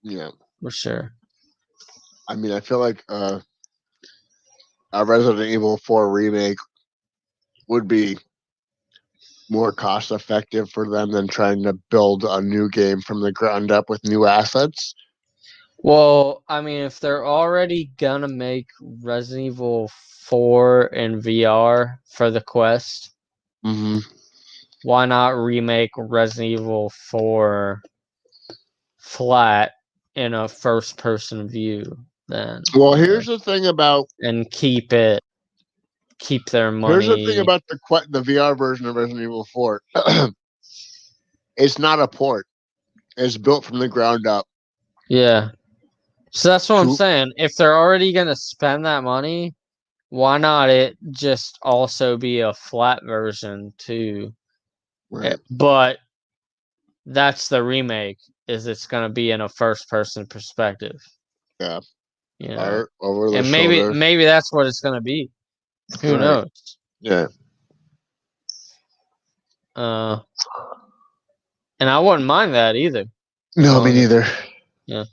S2: yeah.
S1: for sure.
S2: I mean, I feel like a Resident Evil 4 remake would be more cost effective for them than trying to build a new game from the ground up with new assets.
S1: Well, I mean, if they're already gonna make Resident Evil 4 in VR for the Quest,
S2: Mm-hmm.
S1: why not remake Resident Evil 4 flat in a first person view then?
S2: Well, here's the thing about
S1: And keep their
S2: here's the thing
S1: money.
S2: about the VR version of Resident Evil 4. It's not a port. It's built from the ground up.
S1: Yeah. So that's what I'm
S2: To,
S1: saying. If they're already gonna spend that money, why not it just also be a flat version too?
S2: right.
S1: But that's the remake, is it's gonna be in a first person perspective.
S2: Yeah.
S1: You know.
S2: Art over the
S1: And
S2: shoulder.
S1: maybe that's what it's gonna be. Who
S2: Right.
S1: knows?
S2: Yeah.
S1: And I wouldn't mind that either.
S2: No, me neither.
S1: Yeah.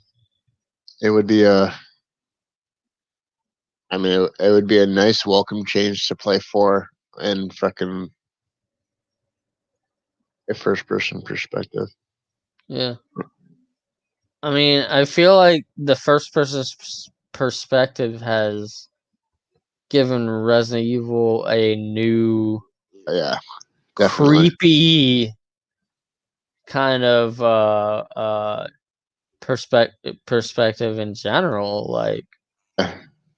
S2: It would be I mean, it would be a nice welcome change to play 4 in fucking a first person perspective.
S1: Yeah. I mean, I feel like the first person's perspective has given Resident Evil a new,
S2: Yeah, definitely.
S1: creepy kind of perspective in general. Like,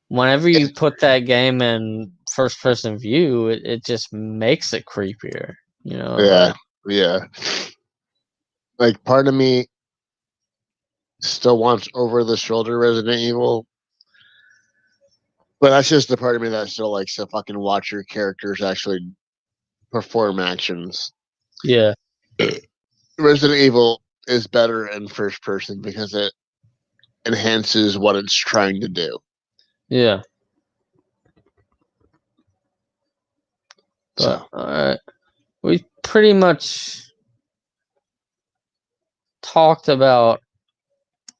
S1: whenever you put that game in first person view, it just makes it creepier. You know?
S2: Yeah, yeah. Like, part of me still wants over the shoulder Resident Evil, but that's just the part of me that still likes to fucking watch your characters actually perform actions.
S1: Yeah.
S2: Resident Evil is better in first person because it enhances what it's trying to do.
S1: Yeah. But
S2: So,
S1: alright. We pretty much talked about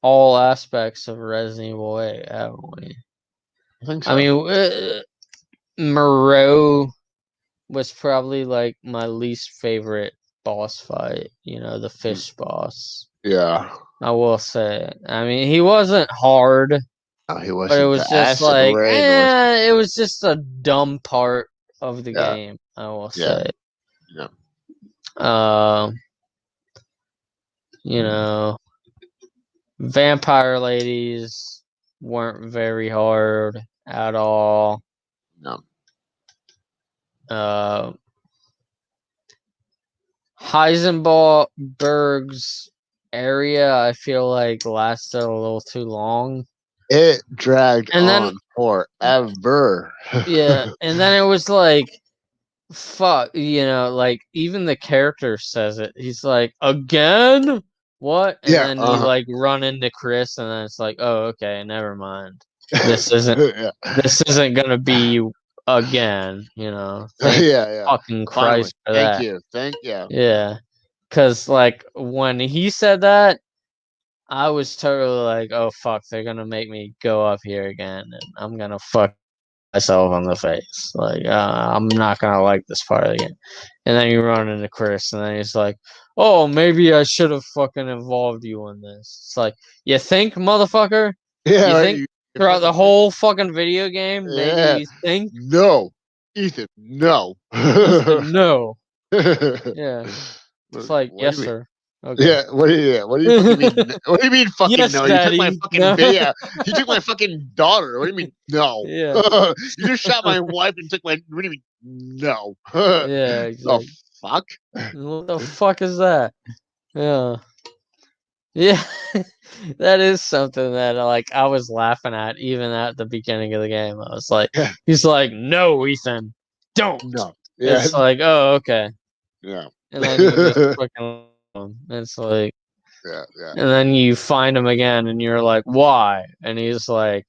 S1: all aspects of Resident Evil 8, haven't we?
S2: I think so.
S1: I mean, Moreau was probably like my least favorite boss fight. You know, the fish boss.
S2: Yeah.
S1: I will say. I mean, he wasn't hard,
S2: Oh, he
S1: but it
S2: wasn't.
S1: was
S2: The
S1: just
S2: acid
S1: like,
S2: rain was.
S1: it was just a dumb part of the
S2: Yeah.
S1: game. I will
S2: Yeah.
S1: say.
S2: Yeah.
S1: You know, vampire ladies weren't very hard at all.
S2: No.
S1: Heisenberg's area, I feel like, lasted a little too long.
S2: It dragged
S1: And then,
S2: on forever.
S1: yeah, and then it was like, fuck, you know, like, even the character says it. He's like, again? What? And
S2: Yeah.
S1: then you, like, run into Chris, and then it's like, oh, okay, never mind. This isn't
S2: Yeah.
S1: this isn't gonna be again, you know. Thank
S2: Yeah.
S1: fucking
S2: Finally.
S1: Christ for
S2: Thank
S1: that.
S2: you. Thank you.
S1: Yeah. Cause like when he said that, I was totally like, oh fuck, they're gonna make me go up here again and I'm gonna fuck myself on the face. Like, I'm not gonna like this part of the game. And then you run into Chris and then he's like, oh, maybe I should have fucking involved you in this. It's like, you think, motherfucker?
S2: Yeah.
S1: You
S2: Right.
S1: think throughout the whole fucking video game, maybe
S2: Yeah.
S1: you think?
S2: No. Ethan, no.
S1: Listen, no. Yeah. It's like,
S2: What do
S1: yes,
S2: you mean?
S1: sir. Okay.
S2: Yeah, what do you fucking mean? What do you mean fucking
S1: Yes,
S2: no? You took my
S1: Daddy.
S2: fucking
S1: No.
S2: yeah, you took my fucking daughter. What do you mean no?
S1: Yeah.
S2: You just shot my wife and took my what do you mean no?
S1: Yeah,
S2: The
S1: exactly.
S2: fuck?
S1: What the fuck is that? Yeah. Yeah. That is something that like I was laughing at even at the beginning of the game. I was like,
S2: Yeah,
S1: he's like, no, Ethan, don't.
S2: no. Yeah,
S1: It's like, oh, okay.
S2: yeah.
S1: And then you just fucking it's like
S2: Yeah, yeah.
S1: and then you find him again and you're like, why? And he's like,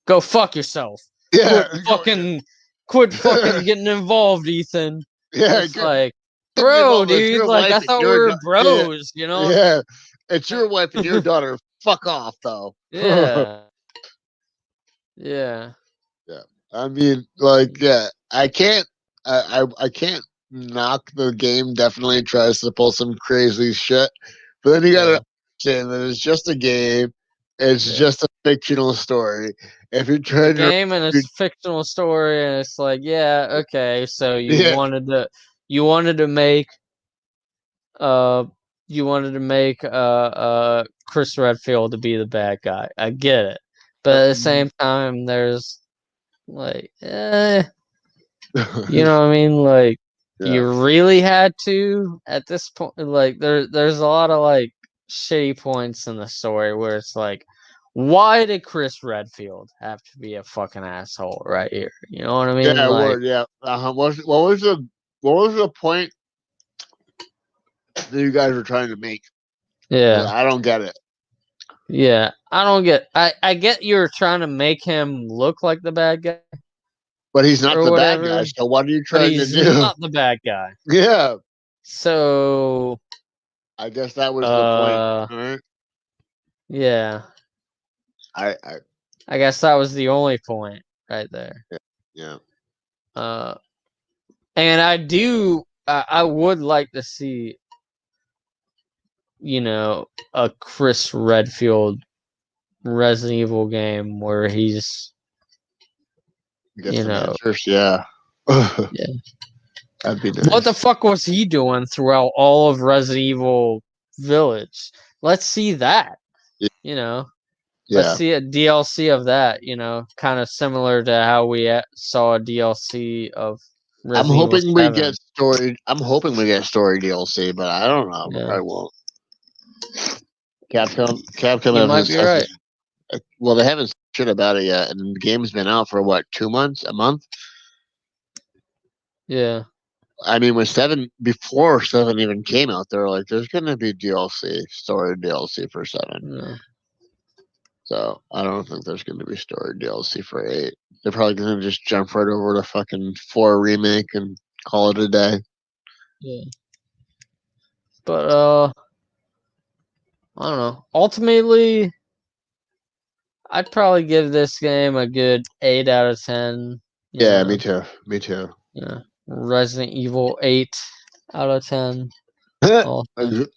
S1: go fuck yourself.
S2: Yeah,
S1: Quit fucking quit fucking getting involved, Ethan.
S2: yeah,
S1: It's like,
S2: getting
S1: bro,
S2: involved. It's
S1: dude,
S2: your
S1: like
S2: wife
S1: I
S2: and
S1: thought we
S2: your
S1: were
S2: yeah,
S1: bros, you know?
S2: yeah. It's your wife and your daughter. Fuck off, though.
S1: Yeah. Yeah.
S2: Yeah, I mean, like, yeah, I can't, I can't knock the game. Definitely tries to pull some crazy shit, but then you
S1: Yeah.
S2: gotta understand that it's just a game. It's
S1: Yeah.
S2: just a fictional story. If you're
S1: It's a
S2: trying to,
S1: game and it's a fictional story and it's like, yeah, okay, so
S2: yeah,
S1: you wanted to make uh you wanted to make Chris Redfield to be the bad guy. I get it. But at the same time there's like you know what I mean? Like
S2: yeah,
S1: you really had to at this point like there's a lot of like shitty points in the story where it's like why did Chris Redfield have to be a fucking asshole right here? You know what I mean?
S2: yeah,
S1: Like
S2: word, yeah. What was the point that you guys were trying to make?
S1: yeah.
S2: I don't get it.
S1: Yeah. I get you're trying to make him look like the bad guy
S2: But he's not
S1: or
S2: the bad
S1: whatever,
S2: guy. So what are you
S1: but
S2: trying to
S1: he's
S2: do?
S1: not the bad guy.
S2: Yeah,
S1: So
S2: I guess that was the point.
S1: uh
S2: All right.
S1: yeah.
S2: I
S1: I guess that was the only point right there.
S2: yeah, yeah.
S1: Uh, and I would like to see, you know, a Chris Redfield Resident Evil game where he's,
S2: Get
S1: you
S2: some
S1: know,
S2: answers. Yeah.
S1: yeah.
S2: That'd be
S1: What the
S2: nice.
S1: fuck was he doing throughout all of Resident Evil Village? Let's see that,
S2: Y-
S1: you know. Let's
S2: Yeah.
S1: see a DLC of that, you know, kind of similar to how we saw a DLC of Resident Evil 7.
S2: I'm hoping we get story DLC, but I don't know.
S1: Yeah,
S2: I won't. Capcom
S1: you might
S2: hasn't
S1: be
S2: said
S1: right.
S2: well, they haven't said shit about it yet, and the game's been out for what, 2 months, a month?
S1: Yeah.
S2: I mean, when seven even came out, they were like, "There's going to be DLC, story DLC for 7."
S1: Yeah.
S2: So I don't think there's going to be story DLC for 8. They're probably going to just jump right over to fucking 4 remake and call it a day.
S1: Yeah. But I don't know. Ultimately, I'd probably give this game a good 8 out of 10. You
S2: Yeah, me
S1: know,
S2: too. Me too.
S1: yeah. Resident Evil 8 out of 10. Also.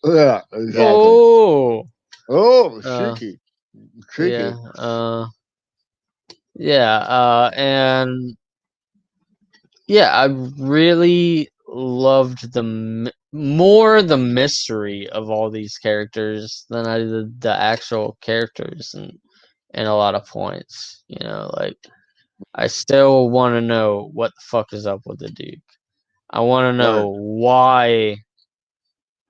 S2: Yeah, exactly.
S1: Oh,
S2: Oh,
S1: uh,
S2: cheeky,
S1: yeah,
S2: cheeky.
S1: yeah, and yeah, I really loved more the mystery of all these characters than I did the actual characters and a lot of points. You know, like I still want to know what the fuck is up with the Duke. I want to
S2: Word.
S1: know why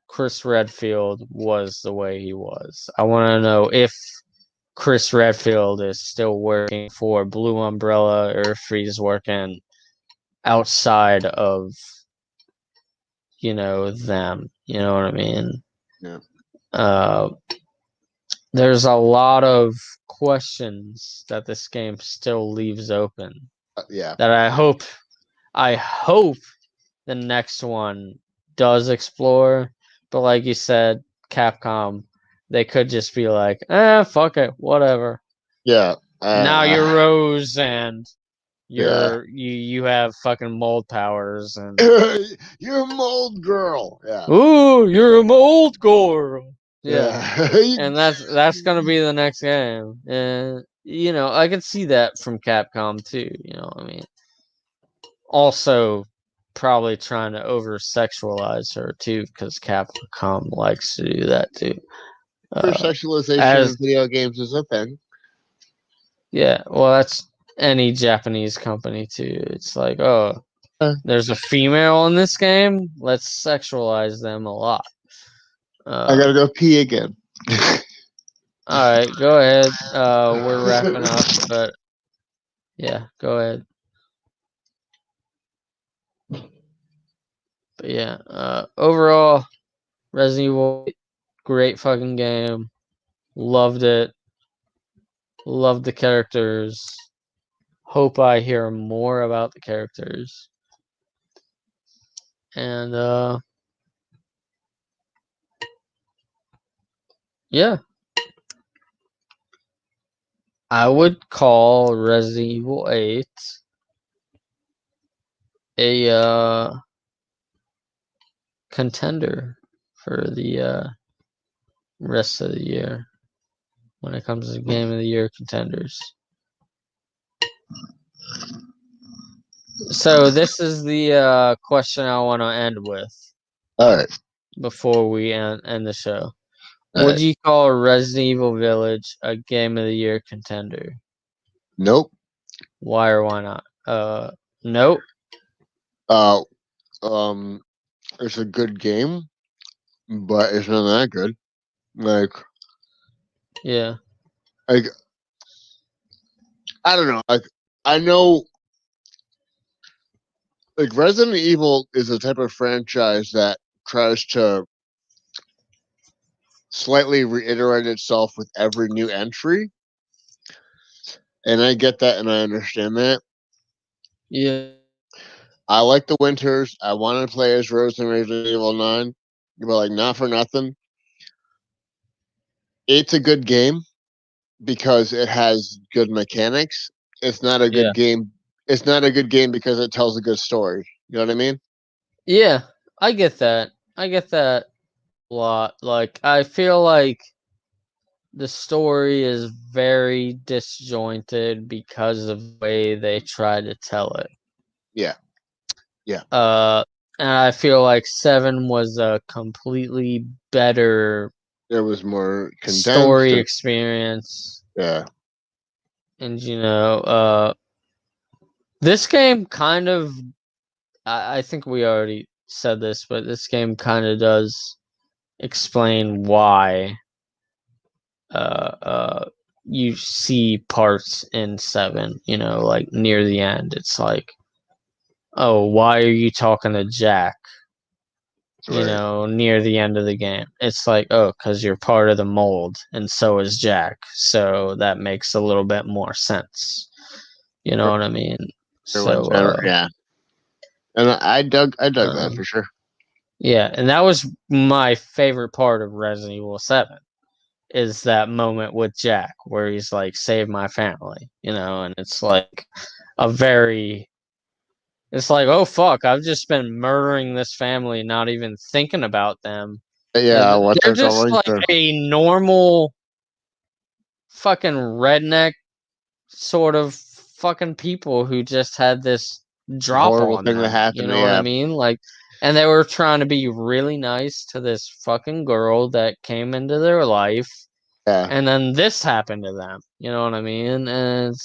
S1: Chris Redfield was the way he was. I want to know if Chris Redfield is still working for Blue Umbrella or if he's working outside of, you know, them. You know what I mean?
S2: Yeah.
S1: Uh, there's a lot of questions that this game still leaves open
S2: Yeah.
S1: that I hope the next one does explore. But like you said, Capcom, they could just be like, fuck it, whatever.
S2: Yeah.
S1: Now you're Rose and
S2: Yeah.
S1: you have fucking mold powers and
S2: You're a mold girl. Yeah.
S1: ooh, you're a mold girl. Yeah.
S2: Yeah.
S1: And that's gonna be the next game. And you know, I can see that from Capcom too, you know what I mean. Also, probably trying to over sexualize her too, because Capcom likes to do that too.
S2: Hypersexualization
S1: As
S2: in video games is a thing.
S1: Yeah, well, that's any Japanese company too. It's like, oh, there's a female in this game. Let's sexualize them a lot.
S2: I gotta go pee again.
S1: All right, go ahead. We're wrapping up, but yeah, go ahead. But yeah, overall, Resident Evil, great fucking game. Loved it. Loved the characters. Hope I hear more about the characters. And yeah, I would call Resident Evil 8 a contender for the rest of the year when it comes to Game of the Year contenders. So this is the question I want to end with.
S2: All right.
S1: Before we end the show.
S2: All
S1: Would
S2: right.
S1: you call Resident Evil Village a Game of the Year contender?
S2: Nope.
S1: Why or why not? Nope.
S2: Uh, um, it's a good game, but it's not that good. Like,
S1: Yeah.
S2: I don't know. Like, I know, like Resident Evil is a type of franchise that tries to slightly reiterate itself with every new entry, and I get that and I understand that.
S1: Yeah.
S2: I like the Winters. I want to play as Rose in Resident Evil 9, but like not for nothing. It's a good game because it has good mechanics. It's not a
S1: Yeah.
S2: good game. It's not a good game because it tells a good story. You know what I mean?
S1: Yeah. I get that. I get that a lot. Like, I feel like the story is very disjointed because of the way they try to tell it.
S2: Yeah. Yeah.
S1: And I feel like 7 was a completely better
S2: There was more condensed.
S1: story
S2: And,
S1: experience.
S2: yeah.
S1: And this game kind of, I think we already said this, but this game kind of does explain why you see parts in 7, like near the end. It's like, oh, why are you talking to Jack?
S2: Right.
S1: Near the end of the game. It's like, oh, because you're part of the mold, and so is Jack. So that makes a little bit more sense. You know what I mean? So,
S2: Yeah. And I dug that for sure.
S1: yeah, and that was my favorite part of Resident Evil 7 is that moment with Jack where he's like, save my family, and it's like a very it's like, oh fuck, I've just been murdering this family, not even thinking about them.
S2: Yeah. What
S1: They're
S2: they're
S1: just
S2: going
S1: like
S2: through.
S1: a normal fucking redneck sort of fucking people who just had this drop
S2: Horrible
S1: on
S2: thing that
S1: them. You
S2: happened.
S1: know what I
S2: Yeah.
S1: mean? Like, and they were trying to be really nice to this fucking girl that came into their life,
S2: Yeah.
S1: and then this happened to them. You know what I mean? And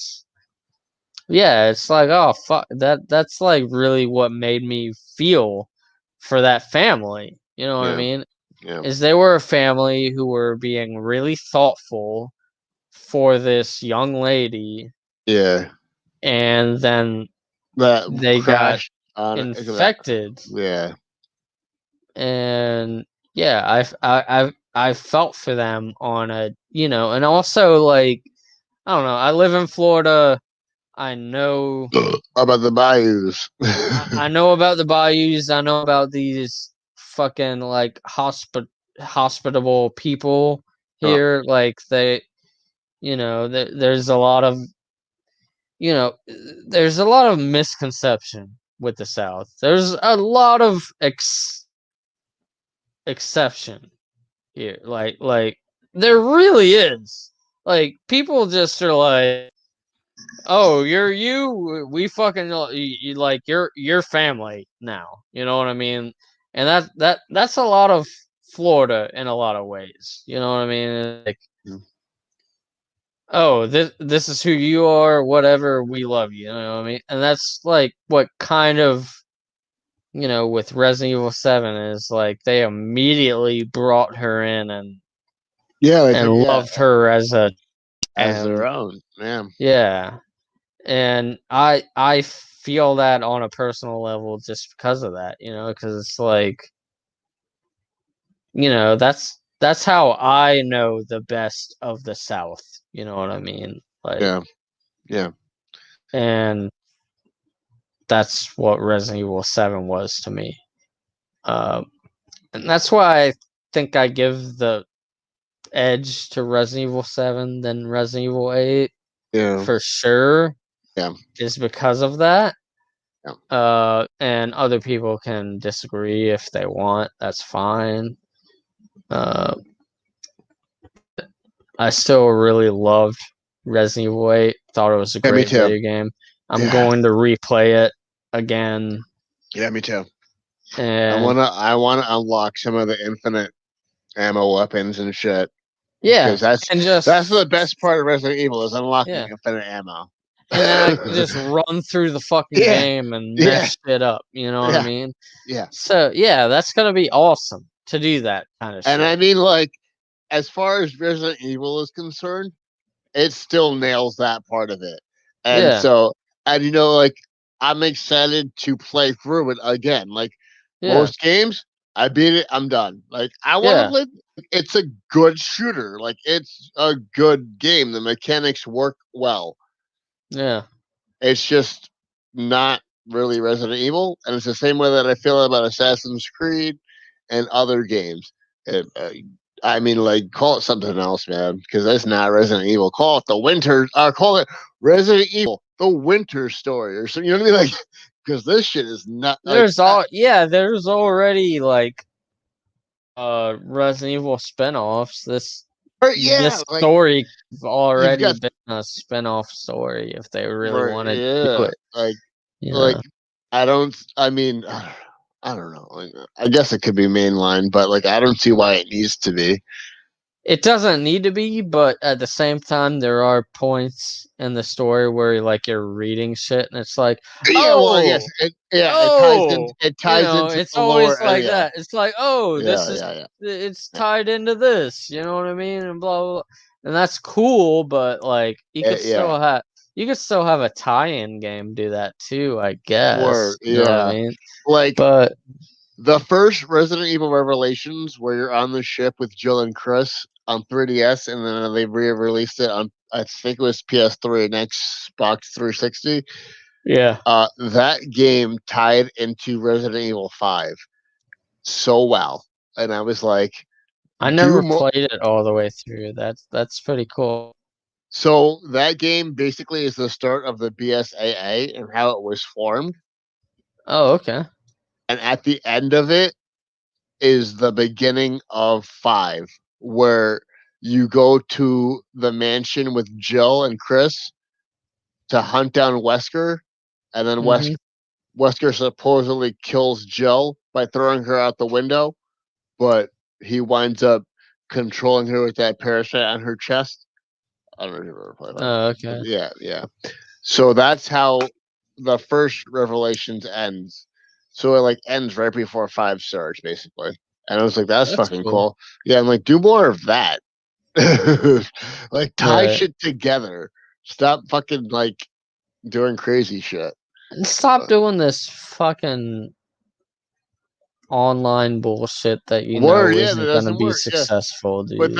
S1: it's like, oh fuck, that's like really what made me feel for that family. You know what I
S2: Yeah.
S1: mean?
S2: Yeah.
S1: Is they were a family who were being really thoughtful for this young lady,
S2: Yeah.
S1: and then
S2: That
S1: they got
S2: crashed on that.
S1: infected.
S2: Yeah.
S1: And yeah, I felt for them on a, and also, like, I don't know, I live in Florida. I know
S2: About the bayous.
S1: I know about the bayous. I know about these fucking like hospitable people here. Like, there's a lot of you know there's a lot of misconception with the South. There's a lot of exception here. Like there really is. Like, people just are like, oh, you're you. We fucking like you're family now. You know what I mean? And that's a lot of Florida in a lot of ways. You know what I mean? Like,
S2: Mm.
S1: oh, this is who you are. Whatever, we love you. You know what I mean? And that's like what kind of with Resident Evil 7 is like they immediately brought her in
S2: Yeah, they
S1: and
S2: took
S1: loved her
S2: as
S1: and
S2: their own. Yeah,
S1: yeah. And I feel that on a personal level just because of that, because it's like, that's how I know the best of the South, you know what I mean? Like,
S2: yeah, yeah.
S1: and that's what Resident Evil 7 was to me. And that's why I think I give the edge to Resident Evil 7 than Resident Evil 8
S2: Yeah,
S1: for sure,
S2: yeah,
S1: is because of that.
S2: yeah.
S1: And other people can disagree if they want. That's fine. Uh, I still really loved Resident Evil 8. Thought it was a
S2: Yeah, me
S1: great
S2: too.
S1: video game. I'm
S2: Yeah,
S1: going to replay it again.
S2: yeah, me too.
S1: And
S2: I wanna unlock some of the infinite ammo weapons and shit
S1: yeah,
S2: because that's
S1: and
S2: that's the
S1: just
S2: best part of Resident Evil is unlocking
S1: yeah,
S2: infinite ammo.
S1: and then I can just run through the fucking
S2: Yeah,
S1: game and
S2: yeah,
S1: mess shit up. You know what I
S2: yeah,
S1: mean?
S2: yeah.
S1: So yeah, that's gonna be awesome to do that kind of
S2: And
S1: shit.
S2: I mean, like, as far as Resident Evil is concerned, it still nails that part of it. And
S1: Yeah,
S2: so, and like, I'm excited to play through it again. Like
S1: yeah,
S2: most games, I beat it, I'm done. Like I want to
S1: yeah,
S2: play. It's a good shooter. Like it's a good game. The mechanics work well.
S1: yeah.
S2: It's just not really Resident Evil, and it's the same way that I feel about Assassin's Creed and other games. I mean, like, call it something else, man, because that's not Resident Evil. Call it the Winter. Call it Resident Evil: The Winter Story, or something. You know what I mean? Like, because this shit is not like.
S1: There's already like Resident Evil spin-offs.
S2: Or yeah,
S1: This
S2: like
S1: story
S2: you've
S1: already
S2: got
S1: been a spin-off story if they really
S2: for
S1: wanted to do
S2: yeah,
S1: it.
S2: like
S1: Yeah.
S2: I don't. I mean, I don't know. Like, I guess it could be mainline, but like I don't see why it needs to be.
S1: It doesn't need to be, but at the same time there are points in the story where like you're reading shit and it's like,
S2: Yeah, well, yes,
S1: "Oh,
S2: it ties in.
S1: oh,
S2: It ties into
S1: it's
S2: the lore.
S1: always like
S2: Yeah,
S1: that. It's like, "Oh,
S2: yeah, yeah, yeah,
S1: it's tied into this." You know what I mean? And blah blah. Blah. And that's cool, but like
S2: yeah.
S1: you could still have a tie-in game do that too, I guess.
S2: Word,
S1: You know what I
S2: yeah.
S1: mean?
S2: Like
S1: But
S2: the first Resident Evil Revelations, where you're on the ship with Jill and Chris on 3DS, and then they re-released it on I think it was PS3 and Xbox 360.
S1: yeah,
S2: That game tied into Resident Evil 5 so well, and I was like,
S1: I
S2: do
S1: never
S2: more.
S1: played it all the way through. That's pretty cool.
S2: So that game basically is the start of the BSAA and how it was formed,
S1: Oh, okay.
S2: and at the end of it is the beginning of 5, where you go to the mansion with Jill and Chris to hunt down Wesker, and then
S1: Mhm.
S2: Wesker supposedly kills Jill by throwing her out the window, but he winds up controlling her with that parasite on her chest. I don't know if you ever played that.
S1: Oh,
S2: But
S1: okay.
S2: yeah, yeah. So that's how the first Revelations ends. So it like ends right before 5 starts, basically. And I was like, that's
S1: That's
S2: fucking
S1: cool.
S2: cool. Yeah, I'm like, do more of that. Like tie
S1: Right.
S2: shit together. Stop fucking like doing crazy shit.
S1: And stop
S2: Uh,
S1: doing this fucking online bullshit that
S2: Word, yeah, that
S1: isn't gonna
S2: doesn't
S1: be
S2: work. Yeah.
S1: successful,
S2: But
S1: dude.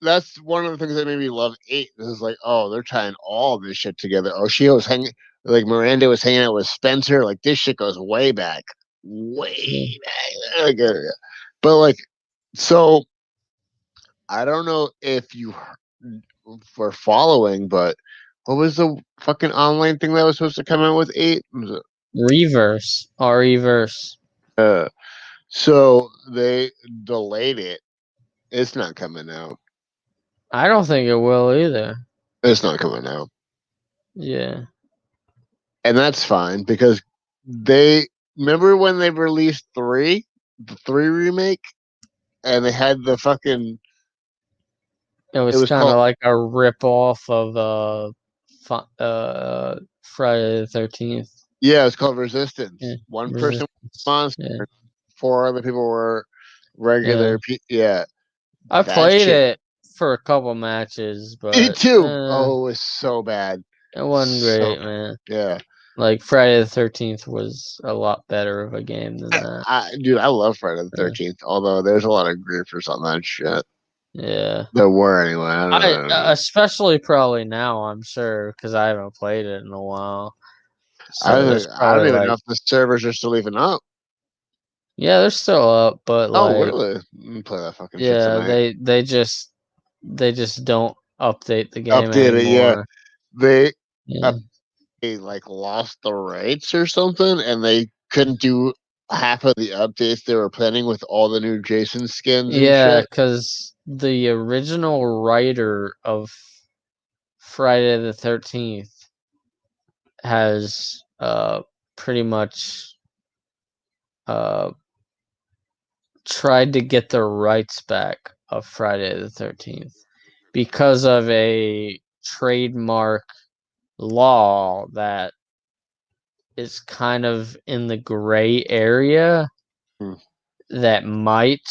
S2: that's one of the things that made me love 8. This is like, oh, they're tying all this shit together. Oh, she was hanging like Miranda was hanging out with Spencer. Like this shit goes way back.
S1: Yeah.
S2: Way back. Like, but like so I don't know if you were following, but what was the fucking online thing that was supposed to come out with 8? Was it,
S1: Reverse. Reverse.
S2: uh, so they delayed it. It's not coming out.
S1: I don't think it will either.
S2: It's not coming out.
S1: Yeah.
S2: And that's fine because they remember when they released the 3 remake, and they had the fucking.
S1: It
S2: It
S1: was
S2: was
S1: kind of
S2: called.
S1: like a rip off of Friday the 13th.
S2: Yeah, it was called
S1: Yeah.
S2: Resistance. One person was
S1: Resistance. Yeah.
S2: monster, 4 other people were
S1: Yeah.
S2: regular. Yeah,
S1: I
S2: that
S1: played
S2: shit.
S1: it for a couple matches,
S2: Me
S1: but
S2: too. Oh, it was so bad.
S1: it wasn't
S2: So
S1: great, man.
S2: yeah.
S1: Like Friday the 13th was a lot better of a game than that.
S2: Dude, I love Friday the
S1: Uh,
S2: 13th. Although there's a lot of griefers on that shit.
S1: yeah.
S2: There were anyway. I
S1: I
S2: don't know.
S1: especially probably now, I'm sure, because I haven't played it in a while.
S2: I
S1: So there's
S2: don't. I
S1: probably
S2: don't even know
S1: like,
S2: if the servers are still even up.
S1: yeah, they're still up, but
S2: Oh,
S1: like,
S2: really? Let me play that fucking shit
S1: yeah,
S2: tonight.
S1: they just don't update the game
S2: Update it. Yeah,
S1: anymore.
S2: they
S1: Yeah.
S2: they like lost the rights or something, and they couldn't do half of the updates they were planning with all the new Jason skins and
S1: Yeah,
S2: shit.
S1: because the original writer of Friday the 13th has pretty much uh tried to get the rights back of Friday the 13th because of a trademark law that is kind of in the gray area
S2: Hmm.
S1: that might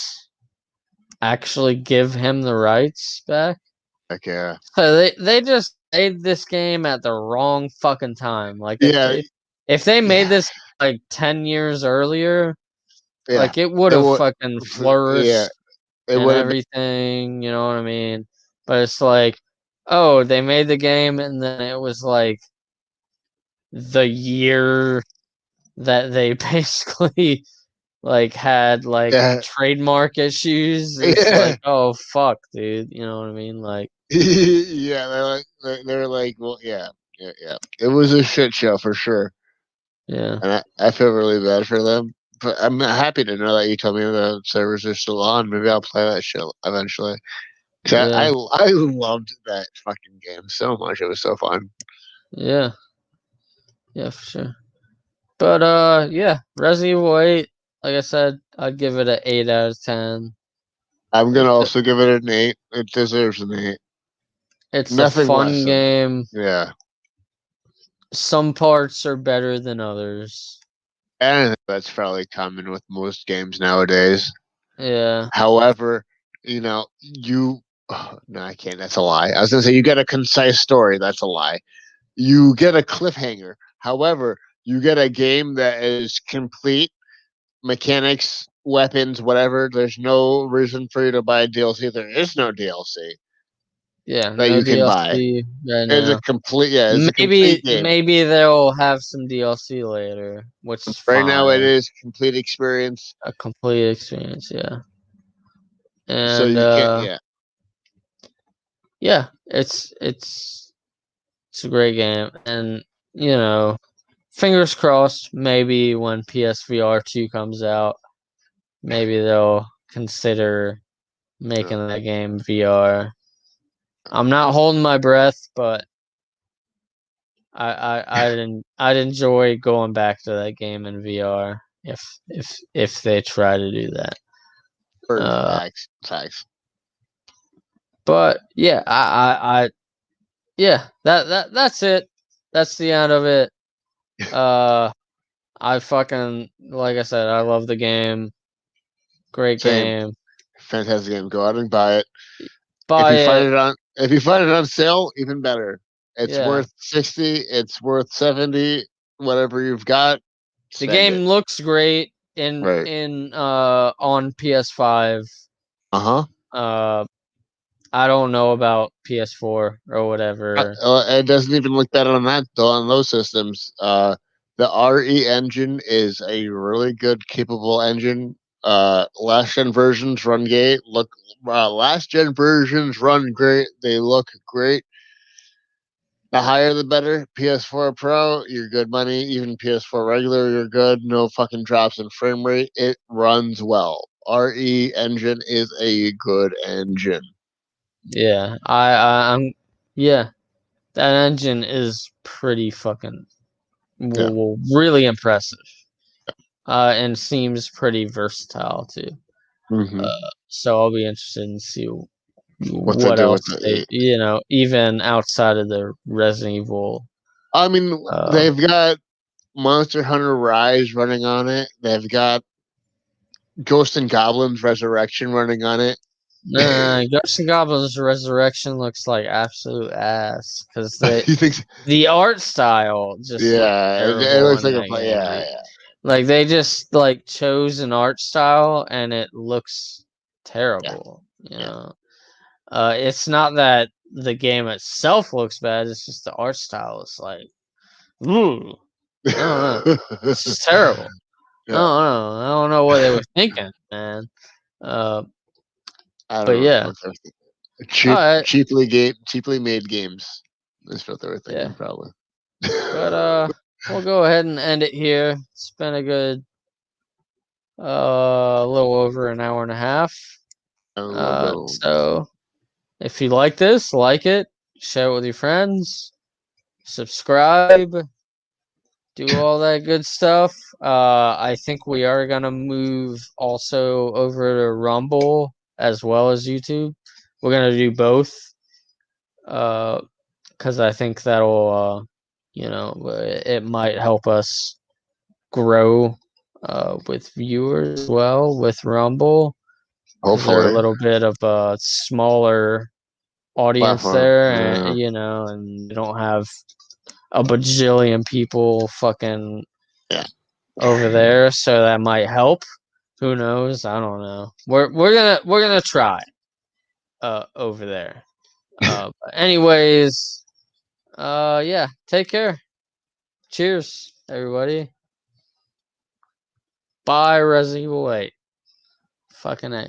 S1: actually give him the rights back.
S2: Like yeah,
S1: So they just made this game at the wrong fucking time. Like
S2: yeah,
S1: if they made
S2: yeah,
S1: this like 10 years earlier,
S2: yeah.
S1: like it would
S2: It
S1: have
S2: would,
S1: fucking
S2: yeah,
S1: flourished
S2: it
S1: and
S2: would have been.
S1: everything, you know what I mean? But it's like, oh, they made the game and then it was like the year that they basically like had like
S2: Yeah,
S1: trademark issues. It's
S2: yeah,
S1: like, oh fuck, dude, you know what I mean? Like,
S2: yeah. They're like, well, yeah, yeah, yeah. It was a shit show for sure,
S1: yeah,
S2: and I feel really bad for them. But I'm happy to know that you told me the servers are still on. Maybe I'll play that shit eventually. 'Cause
S1: yeah,
S2: I loved that fucking game so much. It was so fun.
S1: yeah, yeah, for sure. But yeah, Resident Evil 8, like I said, I'd give it an 8 out of 10.
S2: I'm
S1: It's
S2: gonna
S1: a,
S2: also give it an 8. It deserves an 8.
S1: it's a
S2: Nothing less
S1: fun
S2: than
S1: game.
S2: yeah.
S1: Some parts are better than others.
S2: And I think that's fairly common with most games nowadays.
S1: Yeah,
S2: However, you no, I can't. That's a lie. I was gonna say you get a concise story. That's a lie. You get a cliffhanger. However, you get a game that is complete mechanics, weapons, whatever. There's no reason for you to buy DLC. There is no DLC
S1: yeah,
S2: that
S1: no
S2: you can buy.
S1: DLC right
S2: It's a
S1: now.
S2: complete yeah, it's a complete
S1: Maybe
S2: game.
S1: maybe they'll have some DLC later, which is
S2: Right now it
S1: fine.
S2: is complete experience.
S1: A complete experience, yeah.
S2: So
S1: And
S2: you can't yeah.
S1: yeah, it's a great game. And you know, fingers crossed, maybe when PSVR 2 comes out, maybe they'll consider
S2: Yeah.
S1: making that game VR. I'm not holding my breath, but I'd enjoy going back to that game in VR if they try to do that.
S2: For
S1: Uh,
S2: facts. Facts.
S1: but yeah, yeah, that's it. That's the end of it. Uh, I fucking like I said, I love the game. Great
S2: Same.
S1: game.
S2: Fantastic game. Go out and buy it.
S1: Buy it.
S2: If you find it on sale, even better. It's
S1: Yeah.
S2: worth 60, it's worth 70, whatever you've got,
S1: The
S2: spend it.
S1: game looks great in
S2: Right.
S1: on PS5.
S2: Uh-huh.
S1: Uh I don't know about PS4 or whatever.
S2: It doesn't even look bad on that though on those systems. The RE engine is a really good capable engine. Last gen versions run great. Last gen versions run great. They look great. The higher the better. PS4 Pro, you're good money. Even PS4 regular, you're good. No fucking drops in frame rate. It runs well. RE engine is a good engine.
S1: Yeah. I'm yeah. That engine is pretty fucking
S2: Yeah.
S1: really impressive. And seems pretty versatile too.
S2: Hmm.
S1: So I'll be interested in see
S2: What they
S1: what
S2: do with
S1: else
S2: the
S1: they,
S2: 8.
S1: even outside of the Resident Evil.
S2: I mean,
S1: Uh,
S2: they've got Monster Hunter Rise running on it. They've got Ghost and Goblins Resurrection running on it.
S1: Ghosts and Goblins Resurrection looks like absolute ass because
S2: You think?
S1: the art style just looked
S2: Yeah, it
S1: terrible
S2: looks
S1: in
S2: like a
S1: that game,
S2: yeah,
S1: dude.
S2: yeah.
S1: Like they just like chose an art style and it looks
S2: Yeah,
S1: terrible.
S2: yeah.
S1: It's not that the game itself looks bad. It's just the art style is like, ooh, I don't know. It's just terrible. I
S2: Yeah,
S1: don't know. I don't know what they were thinking, man. Uh,
S2: I don't
S1: but
S2: know
S1: yeah.
S2: what they're thinking.
S1: All right.
S2: Cheaply made games. That's what they were
S1: Yeah.
S2: thinking, probably.
S1: But we'll go ahead and end it here. It's been a good a little over an hour and a half. So if you like this, like it, share it with your friends, subscribe, do all that good stuff. I think we are gonna move also over to Rumble as well as YouTube. We're gonna do both. Because I think that'll it might help us grow with viewers as well with Rumble because they're a
S2: Hopefully,
S1: little bit of a smaller audience
S2: platform.
S1: there,
S2: Yeah.
S1: and they don't have a bajillion people fucking
S2: Yeah.
S1: over there, so that might help. Who knows? I don't know. We're gonna try over there. But anyways, yeah, take care. Cheers, everybody. Bye, Resident Evil 8. Fucking A.